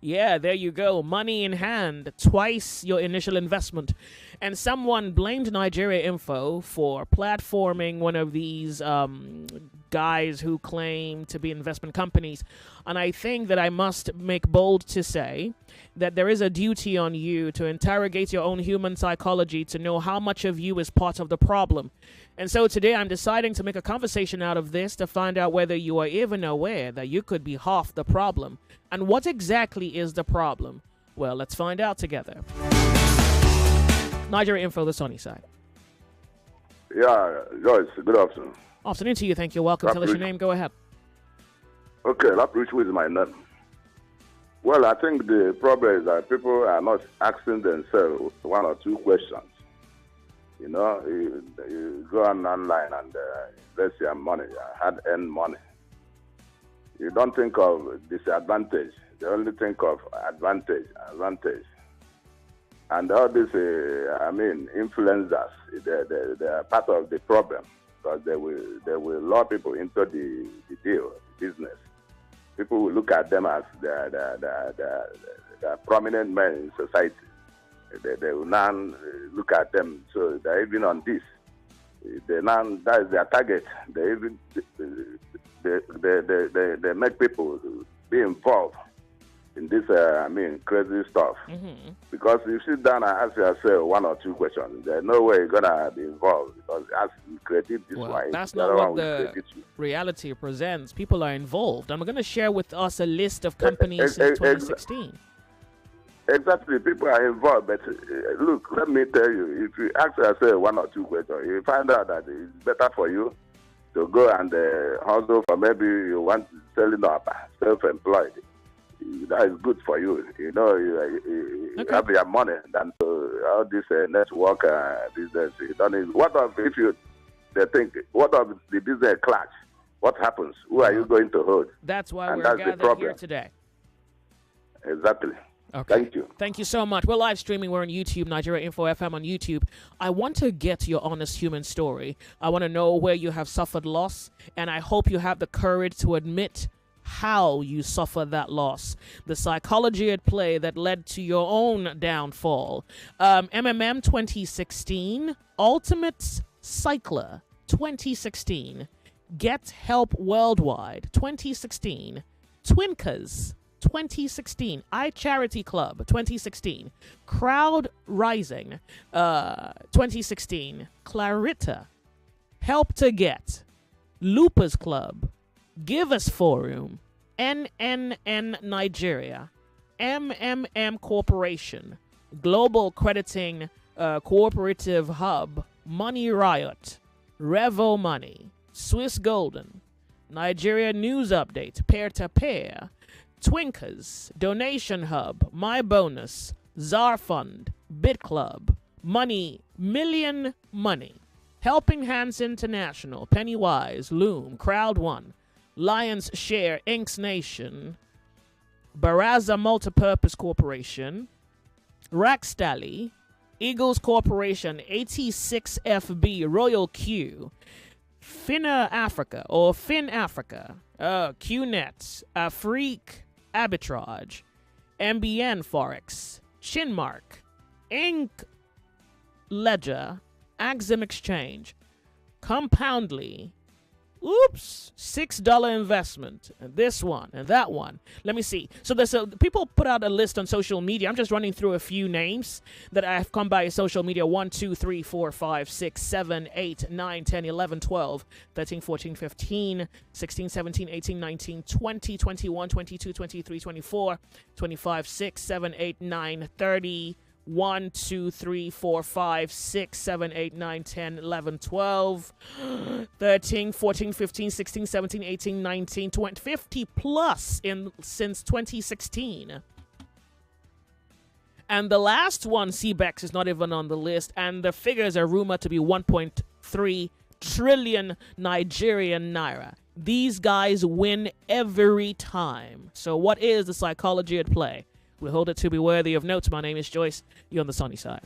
Yeah, there you go. Money in hand, twice your initial investment. And someone blamed Nigeria Info for platforming one of these guys who claim to be investment companies. And I think that I must make bold to say that there is a duty on you to interrogate your own human psychology to know how much of you is part of the problem. And so today I'm deciding to make a conversation out of this to find out whether you are even aware that you could be half the problem. And what exactly is the problem? Well, let's find out together. Nigeria Info, the sunny side. Yeah, Joyce, good afternoon. Afternoon to you. Thank you. Welcome. Tell us your name. Go ahead. Okay, Laprish is my name. Well, I think the problem is that people are not asking themselves one or two questions. You know, you go online and invest your money, hard-earned money. You don't think of disadvantage. You only think of advantage. And all these, influencers, they are part of the problem because they will lure people into the deal, business. People will look at them as the prominent men in society. They will now look at them, so they're even on this. That is their target. They make people be involved in this, crazy stuff. Because you sit down and ask yourself one or two questions, there's no way you're going to be involved because as you created this one, that's not what the reality presents. People are involved. I'm going to share with us a list of companies since 2016. Exactly, people are involved, but look, let me tell you, if you ask yourself one or two questions, you find out that it's better for you to go and hustle for maybe you want selling up, self-employed. That is good for you. You know, you have your money than all this network business. You don't need, what if they think, what if the business clash? What happens? Who are you going to hold? That's why we're gathered here today. Exactly. Okay. Thank you. Thank you so much. We're live streaming. We're on YouTube, Nigeria Info FM on YouTube. I want to get your honest human story. I want to know where you have suffered loss, and I hope you have the courage to admit how you suffer that loss, the psychology at play that led to your own downfall. MMM 2016, Ultimate Cycler 2016, Get Help Worldwide 2016, Twinkers 2016, iCharity Club 2016, Crowd Rising 2016, Clarita, Help to Get, Loopers Club, Give Us Forum, NNN Nigeria, MMM Corporation, Global Crediting Cooperative Hub, Money Riot, Revo Money, Swiss Golden, Nigeria News Update, Peer to Peer, Twinkers, Donation Hub, My Bonus, Czar Fund, Bit Club, Money, Million Money, Helping Hands International, Pennywise, Loom, Crowd One, Lions Share, Inks Nation, Baraza Multipurpose Corporation, Rackstally, Eagles Corporation, 86FB, Royal Q, Finna Africa, or Fin Africa, QNet, Afrique Arbitrage, MBN Forex, Chinmark, Inc. Ledger, Axim Exchange, Compoundly, $6 investment, and this one and that one. Let me see. So there's people put out a list on social media. I'm just running through a few names that I have come by social media. 1, 2, 3, 4, 5, 6, 7, 8, 9, 10, 11, 12, 13, 14, 15, 16, 17, 18, 19, 20, 21, 22, 23, 24, 25, 6, 7, 8, 9, 30, 1, 2, 3, 4, 5, 6, 7, 8, 9, 10, 11, 12, 13, 14, 15, 16, 17, 18, 19, 20, 50 plus since 2016. And the last one, CBEX, is not even on the list, and the figures are rumored to be 1.3 trillion Nigerian naira. These guys win every time. So what is the psychology at play? We hold it to be worthy of note. My name is Joyce. You're on the sunny side.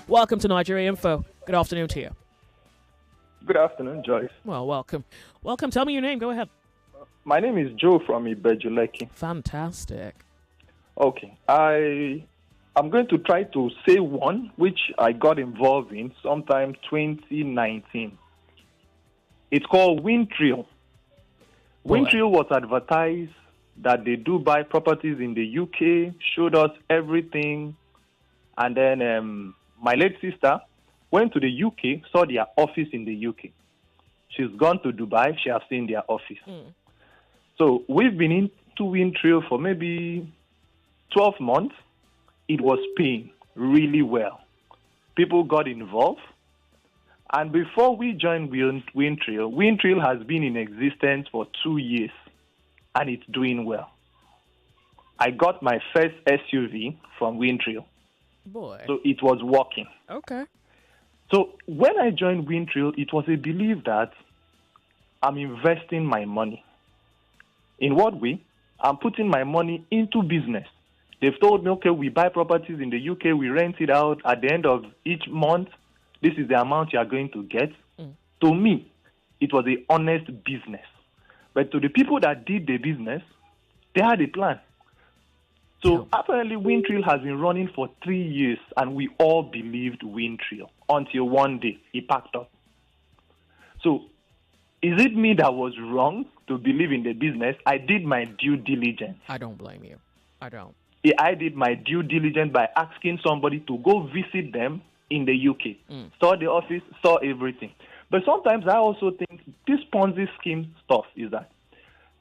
Welcome to Nigeria Info. Good afternoon to you. Good afternoon, Joyce. Well, welcome. Welcome. Tell me your name. Go ahead. My name is Joe from Ibejuleki. Fantastic. Okay. I'm going to try to say one which I got involved in sometime 2019. It's called Wintrill. Wintrill was advertised that they do buy properties in the UK, showed us everything. And then my late sister went to the UK, saw their office in the UK. She's gone to Dubai, she has seen their office. So we've been into Wintrill for maybe 12 months. It was paying really well. People got involved. And before we joined Wintrill, Wintrill has been in existence for 2 years. And it's doing well. I got my first SUV from Wintrill. Boy. So it was working. Okay. So when I joined Wintrill, it was a belief that I'm investing my money. In what way? I'm putting my money into business. They've told me, okay, we buy properties in the UK, we rent it out. At the end of each month, this is the amount you are going to get. To me, it was an honest business. But to the people that did the business, they had a plan. So apparently Wintrill has been running for 3 years, and we all believed Wintrill until one day he packed up. So is it me that was wrong to believe in the business? I did my due diligence. I don't blame you. I don't. I did my due diligence by asking somebody to go visit them in the UK. Saw the office, saw everything. But sometimes I also think this Ponzi scheme stuff is that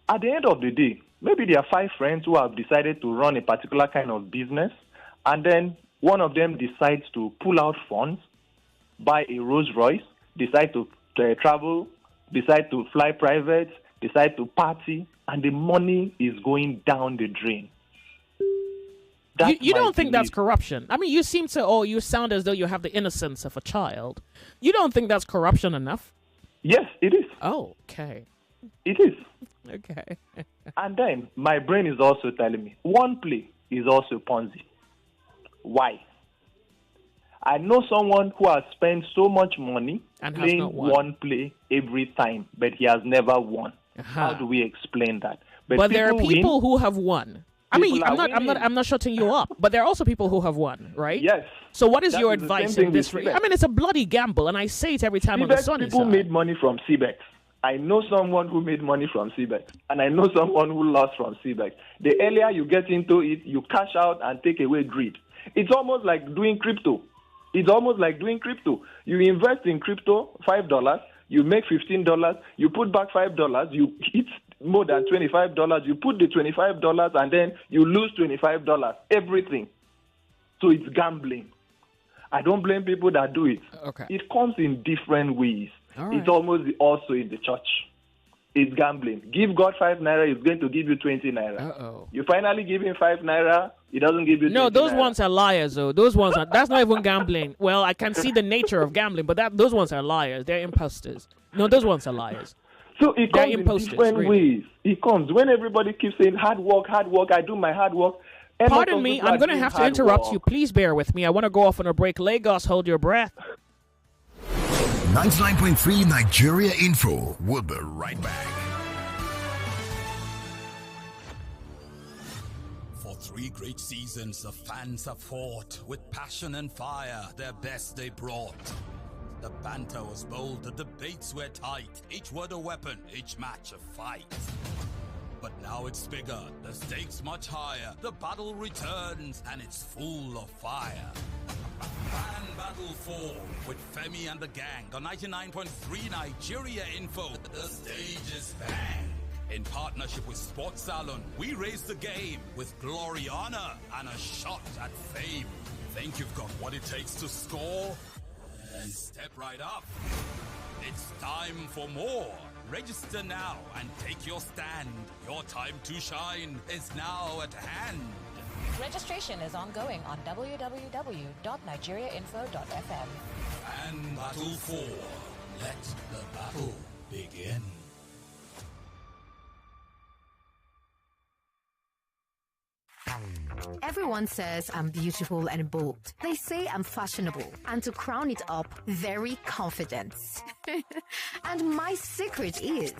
at the end of the day, maybe there are 5 friends who have decided to run a particular kind of business, and then one of them decides to pull out funds, buy a Rolls Royce, decide to travel, decide to fly private, decide to party, and the money is going down the drain. You don't think that's corruption? I mean, you seem to, you sound as though you have the innocence of a child. You don't think that's corruption enough? Yes, it is. Oh, okay. It is. Okay. And then my brain is also telling me, one play is also Ponzi. Why? I know someone who has spent so much money and playing one play every time, but he has never won. How do we explain that? But there are people who have won. I mean, I'm not shutting you up, but there are also people who have won, right? Yes. So what is your advice in this? I mean, it's a bloody gamble, and I say it every time on the sunny side. People made money from CBEX. I know someone who made money from CBEX, and I know someone who lost from CBEX. The earlier you get into it, you cash out and take away greed. It's almost like doing crypto. You invest in crypto, $5, you make $15, you put back $5, more than $25. You put the $25 and then you lose $25, everything. So it's gambling. I don't blame people that do it. Okay. It comes in different ways. All right. It's almost also in the church. It's gambling. Give God 5 naira, He's going to give you 20 naira. Uh-oh. You finally give Him 5 naira, He doesn't give you 20 No, those naira. ones are liars, though. Those ones are, that's not even gambling. Well, I can see the nature of gambling, but those ones are liars. They're imposters. No, those ones are liars. So it They're comes in imposters, different really. ways. It comes when everybody keeps saying hard work, I do my hard work. A lot Pardon of me, people are I'm going to doing have to hard interrupt work. you. Please bear with me. I want to go off on a break. Lagos, hold your breath. 99.3 Nigeria Info. We'll be right back. For 3 great seasons, the fans have fought with passion and fire. Their best they brought. The banter was bold, the debates were tight. Each word a weapon, each match a fight. But now it's bigger, the stakes much higher. The battle returns and it's full of fire. Fan Battle 4 with Femi and the gang on 99.3 Nigeria Info. The stage is bang. In partnership with Sports Salon, we raise the game with glory, honor, and a shot at fame. Think you've got what it takes to score? Then step right up. It's time for more. Register now and take your stand. Your time to shine is now at hand. Registration is ongoing on www.nigeriainfo.fm. And Battle 4. Let the battle begin. Everyone says I'm beautiful and bold. They say I'm fashionable. And to crown it up, very confident. And my secret is...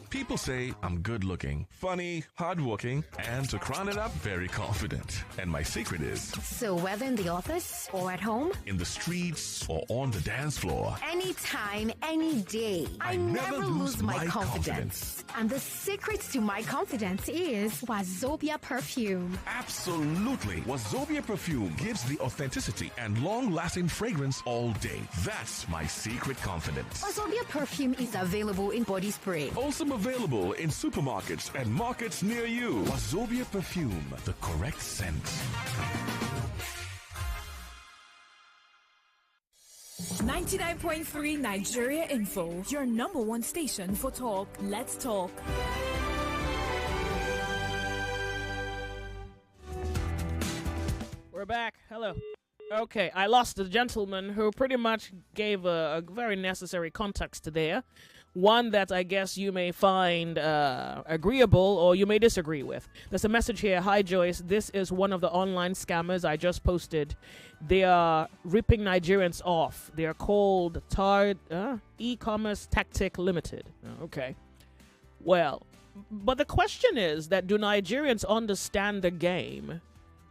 People say I'm good looking, funny, hardworking, and to crown it up, very confident. And my secret is... So whether in the office or at home, in the streets or on the dance floor, anytime, any day, I never lose my confidence. And the secret to my confidence is Wazobia perfume. absolutely. Wazobia perfume gives the authenticity and long-lasting fragrance all day. That's my secret confidence. Wazobia perfume is available in body spray. Also available in supermarkets and markets near you. Wazobia perfume, the correct scent. 99.3 Nigeria Info, your number one station for talk. Let's talk. We're back. Hello. Okay, I lost the gentleman who pretty much gave a very necessary context to there. One that I guess you may find agreeable or you may disagree with. There's a message here. Hi, Joyce. This is one of the online scammers I just posted. They are ripping Nigerians off. They are called E-Commerce Tactic Limited. Okay. Well, but the question is that do Nigerians understand the game?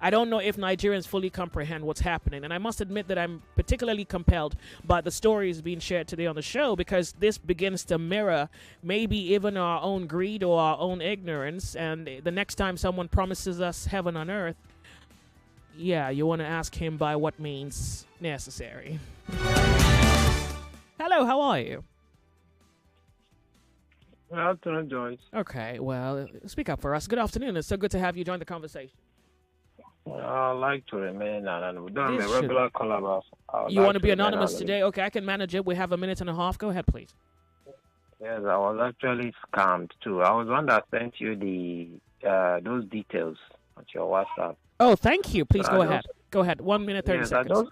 I don't know if Nigerians fully comprehend what's happening, and I must admit that I'm particularly compelled by the stories being shared today on the show because this begins to mirror maybe even our own greed or our own ignorance, and the next time someone promises us heaven on earth, yeah, you want to ask him by what means necessary. Hello, how are you? Good afternoon, Joyce. Okay, well, speak up for us. Good afternoon. It's so good to have you join the conversation. I like to remain anonymous. I'm a regular caller. You want to be anonymous today? Okay, I can manage it. We have a minute and a half. Go ahead, please. Yes, I was actually scammed too. I was one that sent you the those details on your WhatsApp. Oh, thank you. Please go ahead. Go ahead. 1 minute, 30 seconds.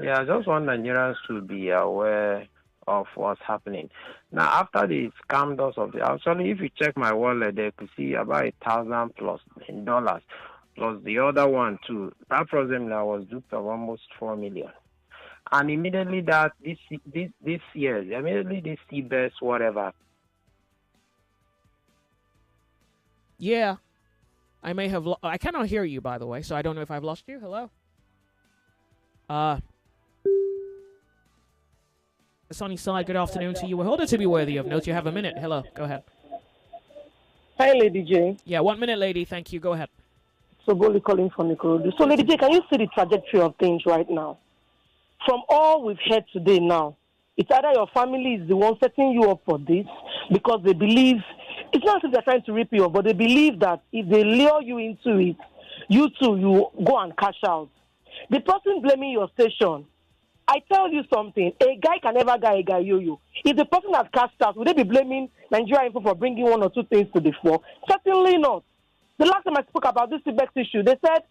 I just want Nigerians to be aware of what's happening. Now, after they scammed us actually, if you check my wallet, they could see about $1,000 plus in dollars. Plus the other one too. That problem I was duped of almost 4 million. And immediately this year, immediately this CBS whatever. Yeah. I may have I cannot hear you, by the way, so I don't know if I've lost you. Hello? Sunny Side, good afternoon to you. Hold it to be worthy of note. You have a minute. Hello, go ahead. Hi, Lady J. Yeah, 1 minute, lady. Thank you. Go ahead. So, Boli calling from Nikorodu. So, Lady J, can you see the trajectory of things right now? From all we've heard today now, it's either your family is the one setting you up for this because they believe It's not as if they're trying to rip you off, but they believe that if they lure you into it, you too, you go and cash out. The person blaming your station, I tell you something, a guy can never guy a guy yo-yo. If the person has cashed out, would they be blaming Nigeria Info for bringing one or two things to the fore? Certainly not. The last time I spoke about this Tibet issue, they said,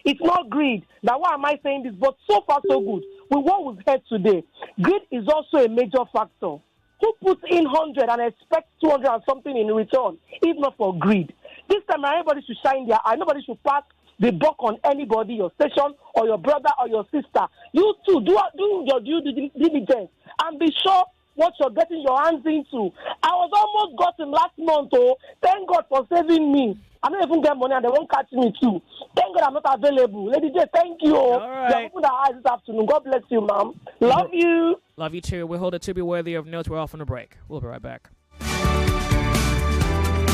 it's not greed. That why am I saying this? But so far, so good. With what we've heard today, greed is also a major factor. Who puts in 100 and expects 200 and something in return, if not for greed? This time, everybody should shine their eye. Nobody should pass the buck on anybody, your station or your brother or your sister. You too, do your due diligence and be sure what you're getting your hands into. I was almost gotten last month, oh. Thank God for saving me. I don't even get money and they won't catch me too. Thank God I'm not available. Lady J, thank you. All right. You opened our eyes this afternoon. God bless you, ma'am. Love you. Love you too. We hold it to be worthy of note. We're off on a break. We'll be right back.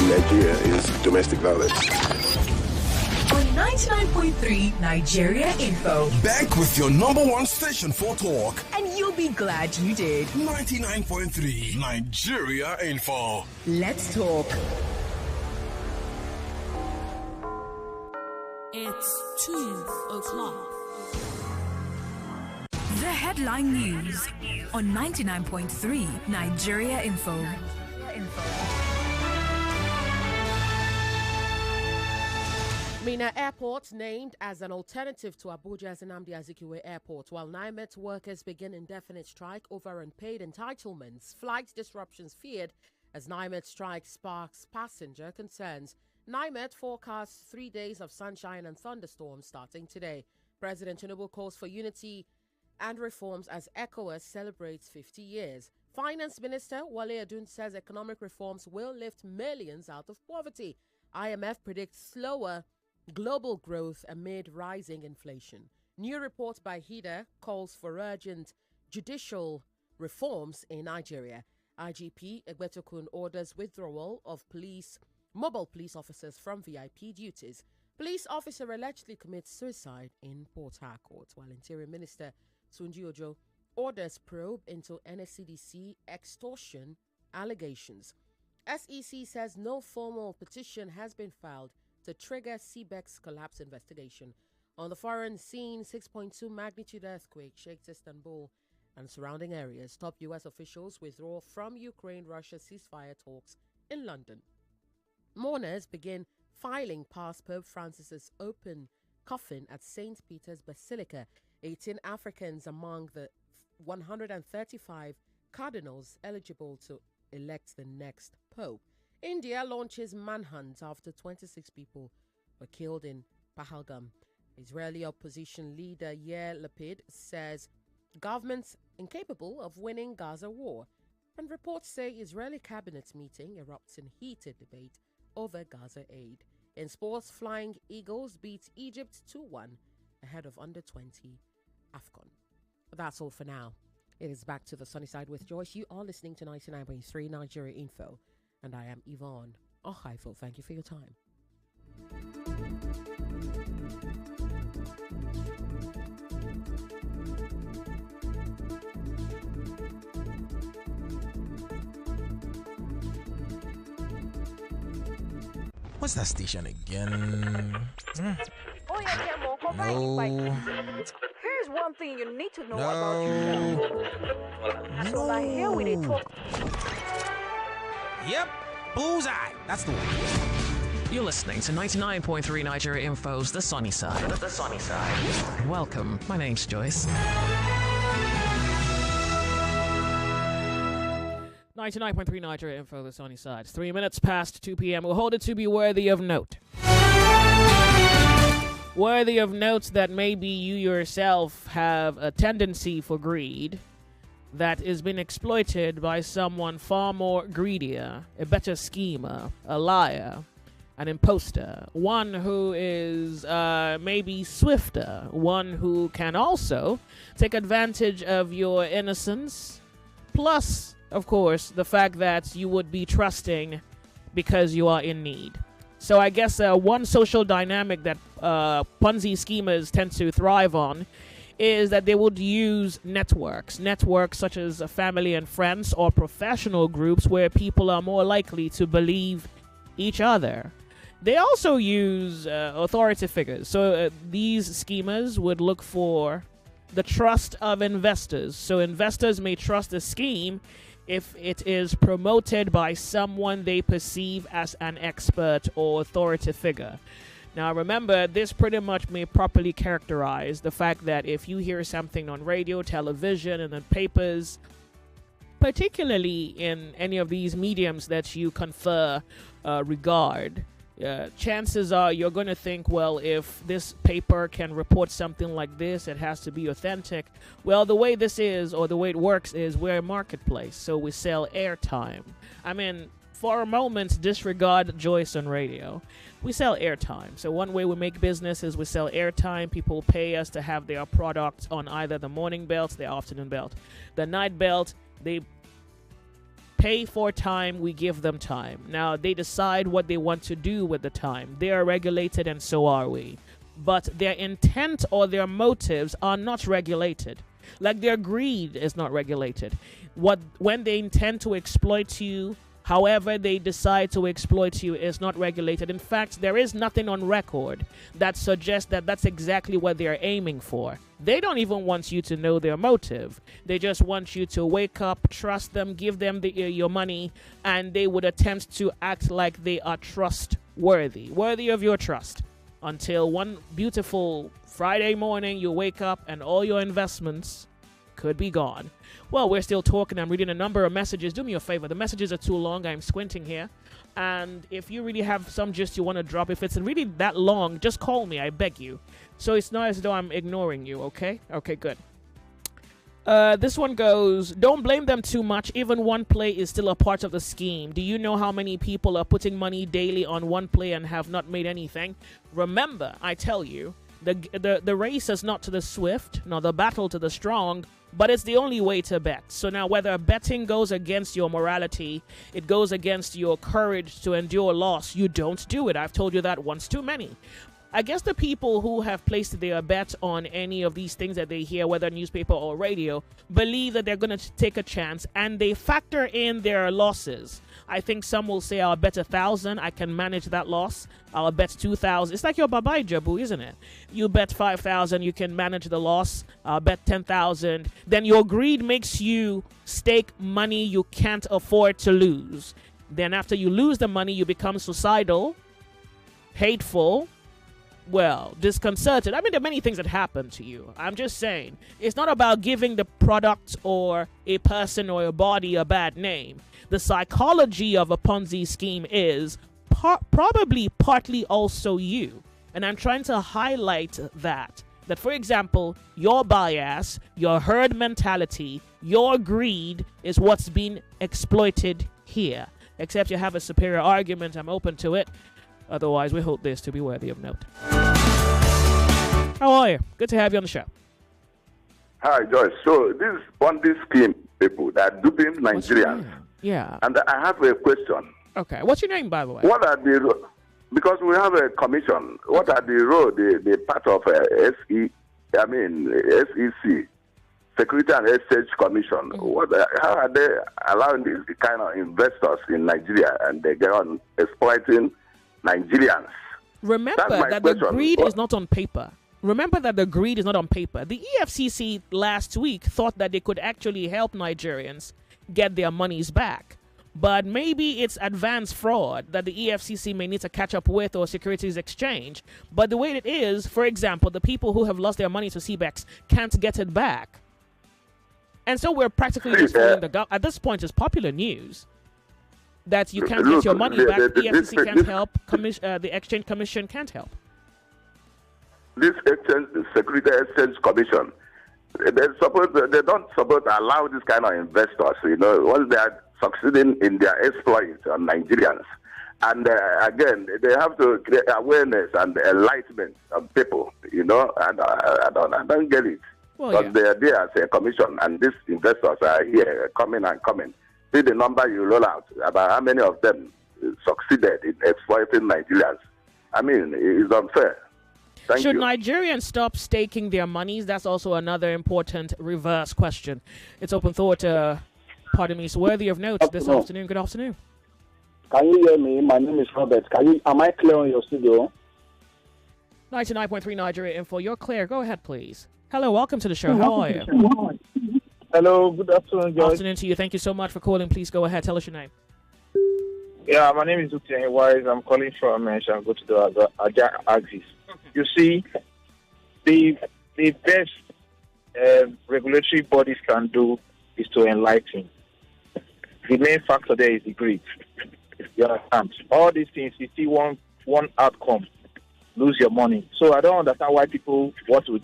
Nigeria is domestic violence. On 99.3 Nigeria Info. Back with your number one station for talk. And you'll be glad you did. 99.3 Nigeria Info. Let's talk. It's 2 o'clock. The headline news on 99.3 Nigeria Info. Mina Airport named as an alternative to Abuja's Nnamdi Azikiwe Airport, while NIMET workers begin indefinite strike over unpaid entitlements. Flight disruptions feared as NIMET strike sparks passenger concerns. NIMET forecasts 3 days of sunshine and thunderstorms starting today. President Tinubu calls for unity and reforms as ECOWAS celebrates 50 years. Finance Minister Wale Adun says economic reforms will lift millions out of poverty. IMF predicts slower global growth amid rising inflation. New report by HIDA calls for urgent judicial reforms in Nigeria. IGP Egbetokun orders withdrawal of mobile police officers from VIP duties. Police officer allegedly commits suicide in Port Harcourt, while Interior Minister Tunji Ojo orders probe into NSCDC extortion allegations. SEC says no formal petition has been filed to trigger CBEC's collapse investigation. On the foreign scene, 6.2 magnitude earthquake shakes Istanbul and surrounding areas. Top U.S. officials withdraw from Ukraine-Russia ceasefire talks in London. Mourners begin filing past Pope Francis's open coffin at St. Peter's Basilica. 18 Africans among the 135 cardinals eligible to elect the next pope. India launches manhunt after 26 people were killed in Pahalgam. Israeli opposition leader Yair Lapid says government's incapable of winning Gaza war. And reports say Israeli cabinet meeting erupts in heated debate over Gaza aid. In sports, Flying Eagles beat Egypt 2-1 ahead of under-20 AFCON. That's all for now. It is back to the sunny side with Joyce. You are listening to 99.3 Nigeria Info. And I am Yvonne Ohaifo. Thank you for your time. What's that station again? Oh, yeah, Camo, come No. Here's one thing you need to know about yourself. So, like, here we dey talk. Yep, bullseye. That's the one. You're listening to 99.3 Nigeria Info's The Sunny Side. The Sunny Side. Welcome. My name's Joyce. 99.3 Nigeria Info, The Sunny Side. 3 minutes past 2 p.m. We'll hold it to be worthy of note. Worthy of note that maybe you yourself have a tendency for greed that is being exploited by someone far more greedier, a better schemer, a liar, an imposter, one who is maybe swifter, one who can also take advantage of your innocence, plus, of course, the fact that you would be trusting because you are in need. So I guess one social dynamic that Ponzi schemers tend to thrive on is that they would use networks such as family and friends or professional groups where people are more likely to believe each other. They also use authority figures. So these schemers would look for the trust of investors. So investors may trust a scheme if it is promoted by someone they perceive as an expert or authority figure. Now remember, this pretty much may properly characterize the fact that if you hear something on radio, television, and in papers, particularly in any of these mediums that you confer regard, chances are you're going to think, well, if this paper can report something like this, it has to be authentic. Well, the way this is, or the way it works, is we're a marketplace, so we sell airtime. I mean, for a moment, disregard Joyce on radio. We sell airtime. So one way we make business is we sell airtime. People pay us to have their products on either the morning belt, the afternoon belt, the night belt. They pay for time, we give them time. Now, they decide what they want to do with the time. They are regulated, and so are we. But their intent or their motives are not regulated. Like their greed is not regulated. When they intend to exploit you, however they decide to exploit you, is not regulated. In fact, there is nothing on record that suggests that that's exactly what they're aiming for. They don't even want you to know their motive. They just want you to wake up, trust them, give them your money, and they would attempt to act like they are trustworthy, worthy of your trust, until one beautiful Friday morning you wake up and all your investments could be gone. Well, we're still talking. I'm reading a number of messages. Do me a favor. The messages are too long. I'm squinting here. And if you really have some gist you want to drop, if it's really that long, just call me. I beg you. So it's not as though I'm ignoring you, okay? Okay, good. This one goes, don't blame them too much. Even one play is still a part of the scheme. Do you know how many people are putting money daily on one play and have not made anything? Remember, I tell you, the race is not to the swift, nor the battle to the strong, but it's the only way to bet. So now, whether betting goes against your morality, it goes against your courage to endure loss, you don't do it. I've told you that once too many. I guess the people who have placed their bet on any of these things that they hear, whether newspaper or radio, believe that they're going to take a chance, and they factor in their losses. I think some will say, I'll bet 1,000, I can manage that loss. I'll bet 2,000. It's like your babai jabu, isn't it? You bet 5,000, you can manage the loss. I'll bet 10,000. Then your greed makes you stake money you can't afford to lose. Then after you lose the money, you become suicidal, hateful, well, disconcerted. I mean, there are many things that happen to you. I'm just saying, it's not about giving the product or a person or a body a bad name. The psychology of a Ponzi scheme is probably partly also you. And I'm trying to highlight that, for example, your bias, your herd mentality, your greed is what's being exploited here. Except you have a superior argument, I'm open to it. Otherwise, we hold this to be worthy of note. How are you? Good to have you on the show. Hi, Joyce. So this is Ponzi scheme people that are duping Nigerians. Yeah. And I have a question. Okay. What's your name, by the way? What are the, because we have a commission, what are the roles, the part of SEC, Security and Exchange Commission? How are they allowing these kind of investors in Nigeria and they get on exploiting Nigerians? Remember that the greed is not on paper. Remember that the greed is not on paper. The EFCC last week thought that they could actually help Nigerians get their monies back. But maybe it's advanced fraud that the EFCC may need to catch up with, or Securities Exchange. But the way it is, for example, the people who have lost their money to CBEX can't get it back. And so we're practically just following the at this point, it's popular news that you can't get your money back. The EFCC can't help. The Exchange Commission can't help. This Security Exchange Commission, they're they don't suppose to allow this kind of investors, once they are succeeding in their exploits on Nigerians. And again, they have to create awareness and enlightenment of people, and I don't get it. Well, because they are there as a commission, and these investors are here, coming and coming. See the number you roll out, about how many of them succeeded in exploiting Nigerians. I mean, it's unfair. Should you. Nigerians stop staking their monies? That's also another important reverse question. It's open thought, pardon me, it's worthy of note this afternoon. Good afternoon. Can you hear me? My name is Robert. Am I clear on your studio? 99.3 Nigeria Info. You're clear. Go ahead, please. Hello, welcome to the show. How are you? Hello, good afternoon, Joyce. Afternoon to you. Thank you so much for calling. Please go ahead. Tell us your name. Yeah, my name is Joyce Onyemuwa. I'm calling from Shango to the Aja Axis. You see, the best regulatory bodies can do is to enlighten. The main factor there is the greed. You understand? All these things, you see one outcome, lose your money. So I don't understand why people want to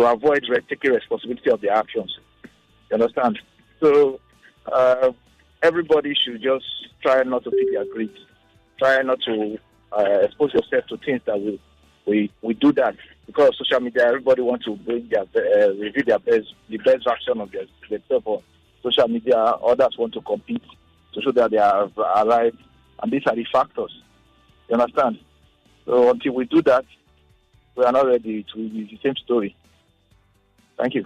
avoid taking responsibility of their actions. You understand? So everybody should just try not to pick their greed. Try not to expose yourself to things that we do that, because social media, everybody wants to bring their review the best version of themselves on social media. Others want to compete to show that they have arrived, and these are the factors. You understand? So until we do that, we are not ready. It will be the same story. Thank you.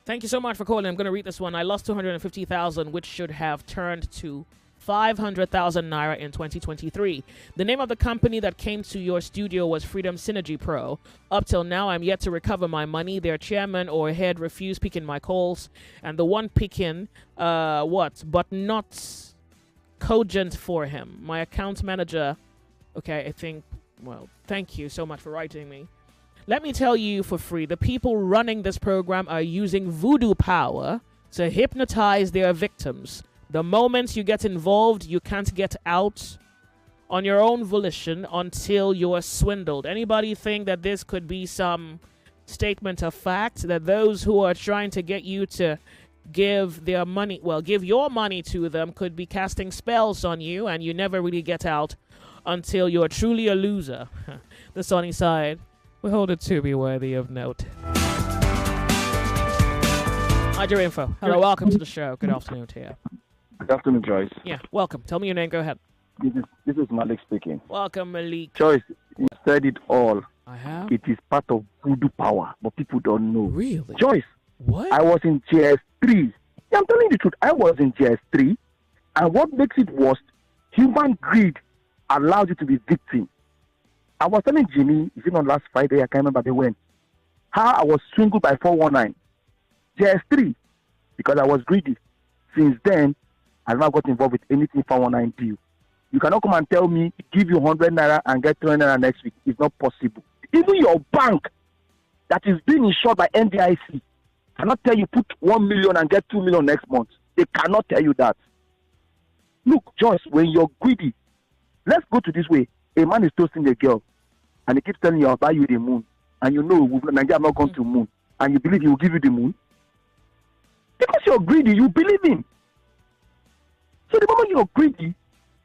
Thank you so much for calling. I'm going to read this one. I lost 250,000, which should have turned to 500,000 naira in 2023. The name of the company that came to your studio was Freedom Synergy Pro. Up till now, I'm yet to recover my money. Their chairman or head refused picking my calls, and the one picking, but not cogent for him. My account manager, okay, I think, well, thank you so much for writing me. Let me tell you for free, the people running this program are using voodoo power to hypnotize their victims. The moment you get involved, you can't get out on your own volition until you're swindled. Anybody think that this could be some statement of fact, that those who are trying to get you to give their money, well, give your money to them, could be casting spells on you, and you never really get out until you're truly a loser? The sunny side, we hold it to be worthy of note. Nigeria Info. Hello, welcome to the show. Good afternoon to you. Good afternoon, Joyce. Yeah, welcome. Tell me your name. Go ahead. This is Malik speaking. Welcome, Malik. Joyce, you said it all. I have. It is part of voodoo power, but people don't know. Really? Joyce, what? I was in JS3. Yeah, I'm telling you the truth. I was in JS3, and what makes it worse, human greed allows you to be victim. I was telling Jimmy, is it not last Friday? I can't remember the when. How I was swindled by 419. JS3, because I was greedy. Since then, I've not got involved with anything 419 deal. You cannot come and tell me, give you 100 naira and get 300 naira next week. It's not possible. Even your bank that is being insured by NDIC cannot tell you put 1 million and get 2 million next month. They cannot tell you that. Look, Joyce, when you're greedy, let's go to this way. A man is toasting a girl, and he keeps telling you, I'll buy you the moon. And you know, Nigeria not gone to moon. And you believe he will give you the moon. Because you're greedy, you believe him. So the moment you're greedy,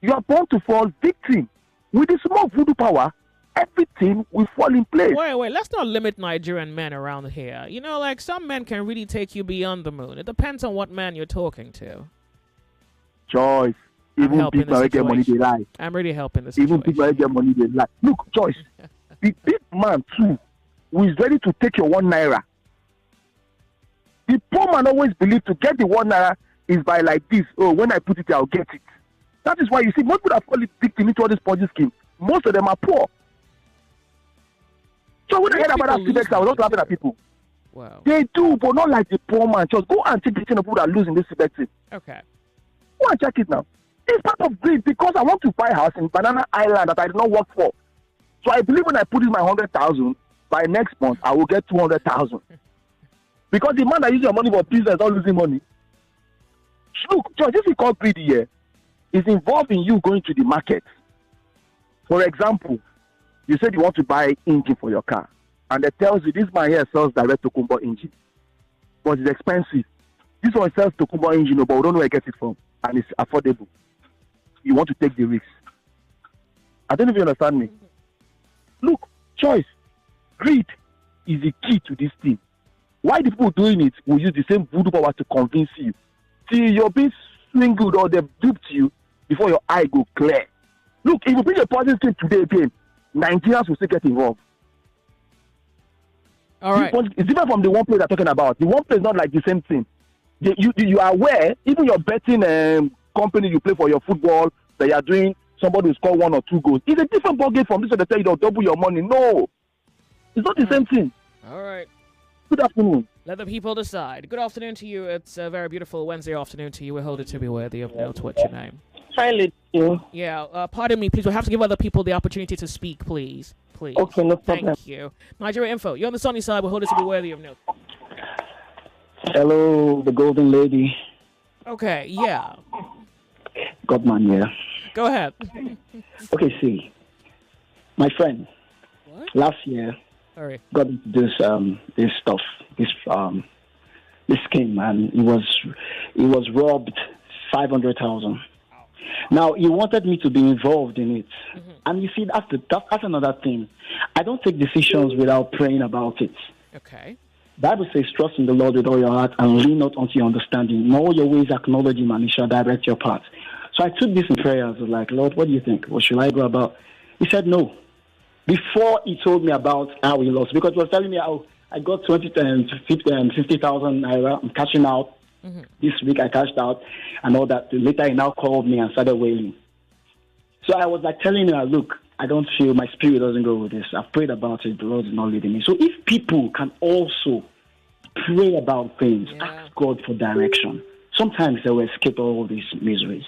you are born to fall victim. With the small voodoo power, everything will fall in place. Wait, let's not limit Nigerian men around here. You know, like, some men can really take you beyond the moon. It depends on what man you're talking to. Joyce, even people who get money, they lie. I'm really helping this situation. Even people who get money, they lie. Look, Joyce, the big man too, who is ready to take your 1 naira. The poor man always believes to get the 1 naira is by like this. Oh, when I put it, I'll get it. That is why you see most people that fall victim into all this Ponzi scheme. Most of them are poor. So when I heard about that CBEX, I was not laughing at people. Wow. They do, but not like the poor man. Just go and check the thing of people that lose in this CBEX. Okay. Go and check it now. It's part of greed because I want to buy a house in Banana Island that I did not work for. So I believe when I put in my 100,000, by next month I will get 200,000. Because the man that uses your money for business is not losing money. Look, George, this is called greedy here. It's involved in you going to the market. For example, you said you want to buy engine for your car, and it tells you this man here sells direct Tokumbo engine, but it's expensive. This one sells Tokumbo engine, but we don't know where I get it from, and it's affordable. You want to take the risk. I don't know if you understand me. Look, choice, greed is the key to this thing. Why the people doing it will use the same voodoo power to convince you. See, you're being swindled or they've duped you before your eye go clear. Look, if you bring a positive thing today again, Nigerians will still get involved. All right. It's different from the one play they're talking about. The one play is not like the same thing. You are aware, even your betting company you play for your football, that you are doing, somebody will score 1 or 2 goals. It's a different ballgame from this, so they tell you they'll double your money. No. It's not the same thing. All right. Good afternoon. Let the people decide. Good afternoon to you. It's a very beautiful Wednesday afternoon to you. We hold it to be worthy of note. What's your name? Hi, lady. Yeah, pardon me, please. We'll have to give other people the opportunity to speak, please. Please. Okay, no problem. Thank you. Nigeria Info, you're on the sunny side. We'll hold it to be worthy of note. Hello, the golden lady. Okay, yeah. Godman here. Go ahead. Okay, see. My friend, last year, got into this stuff, this scheme, and he was robbed 500,000. Now he wanted me to be involved in it, and you see that's another thing. I don't take decisions without praying about it. Okay. Bible says, "Trust in the Lord with all your heart, and lean not unto your understanding. In all your ways acknowledge Him, and He shall direct your path." So I took this in prayer. I was like, "Lord, what do you think? What should I go about?" He said, "No." Before he told me about how he lost, because he was telling me how I got 50,000 naira. I'm cashing out. This week I cashed out and all that. Later he now called me and started wailing. So I was like telling him, look, I don't feel, my spirit doesn't go with this. I've prayed about it. The Lord is not leading me. So if people can also pray about things, ask God for direction, sometimes they will escape all these miseries.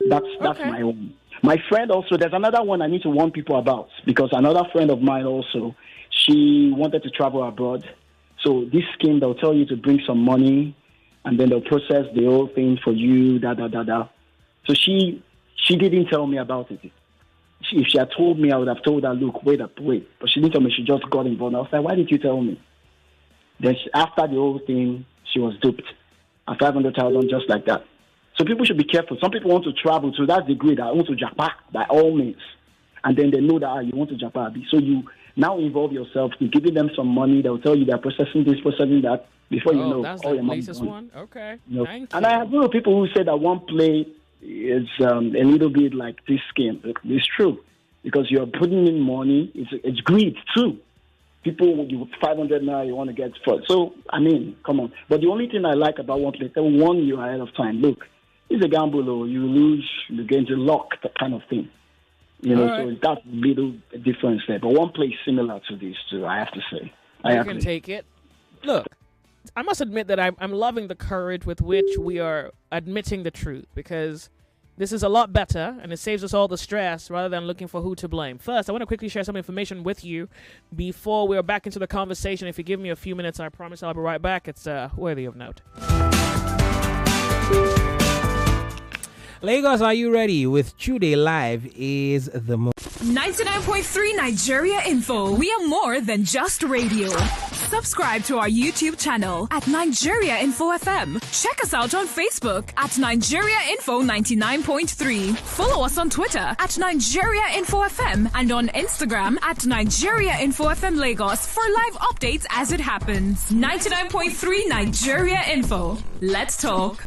That's my own. My friend also, there's another one I need to warn people about, because another friend of mine also, she wanted to travel abroad. So this scheme, they'll tell you to bring some money, and then they'll process the whole thing for you, So she didn't tell me about it. If she had told me, I would have told her, look, wait. But she didn't tell me, she just got involved. I was like, why didn't you tell me? Then after the whole thing, she was duped. At 500,000, just like that. So people should be careful. Some people want to travel to that degree that I want to Japan by all means. And then they know that you want to Japan. So you now involve yourself in giving them some money. They'll tell you they're processing this, processing that. Before you know, that's all the your money's latest gone. one? Okay. And I have people who say that one play is a little bit like this game. It's true. Because you're putting in money. It's greed too. People with 500 now, you want to get first. So, I mean, come on. But the only thing I like about one play, they will warn you ahead of time. Look, it's a gamble, you lose, you get into luck, that kind of thing. So that's a little difference there. But one play is similar to this too, I have to say. I can take it. Look, I must admit that I'm loving the courage with which we are admitting the truth, because this is a lot better, and it saves us all the stress rather than looking for who to blame. First, I want to quickly share some information with you before we're back into the conversation. If you give me a few minutes, I promise I'll be right back. It's worthy of note. Lagos, are you ready? With Today Live is the most. 99.3 Nigeria Info. We are more than just radio. Subscribe to our YouTube channel at Nigeria Info FM. Check us out on Facebook at Nigeria Info 99.3. Follow us on Twitter at Nigeria Info FM and on Instagram at Nigeria Info FM Lagos for live updates as it happens. 99.3 Nigeria Info. Let's talk.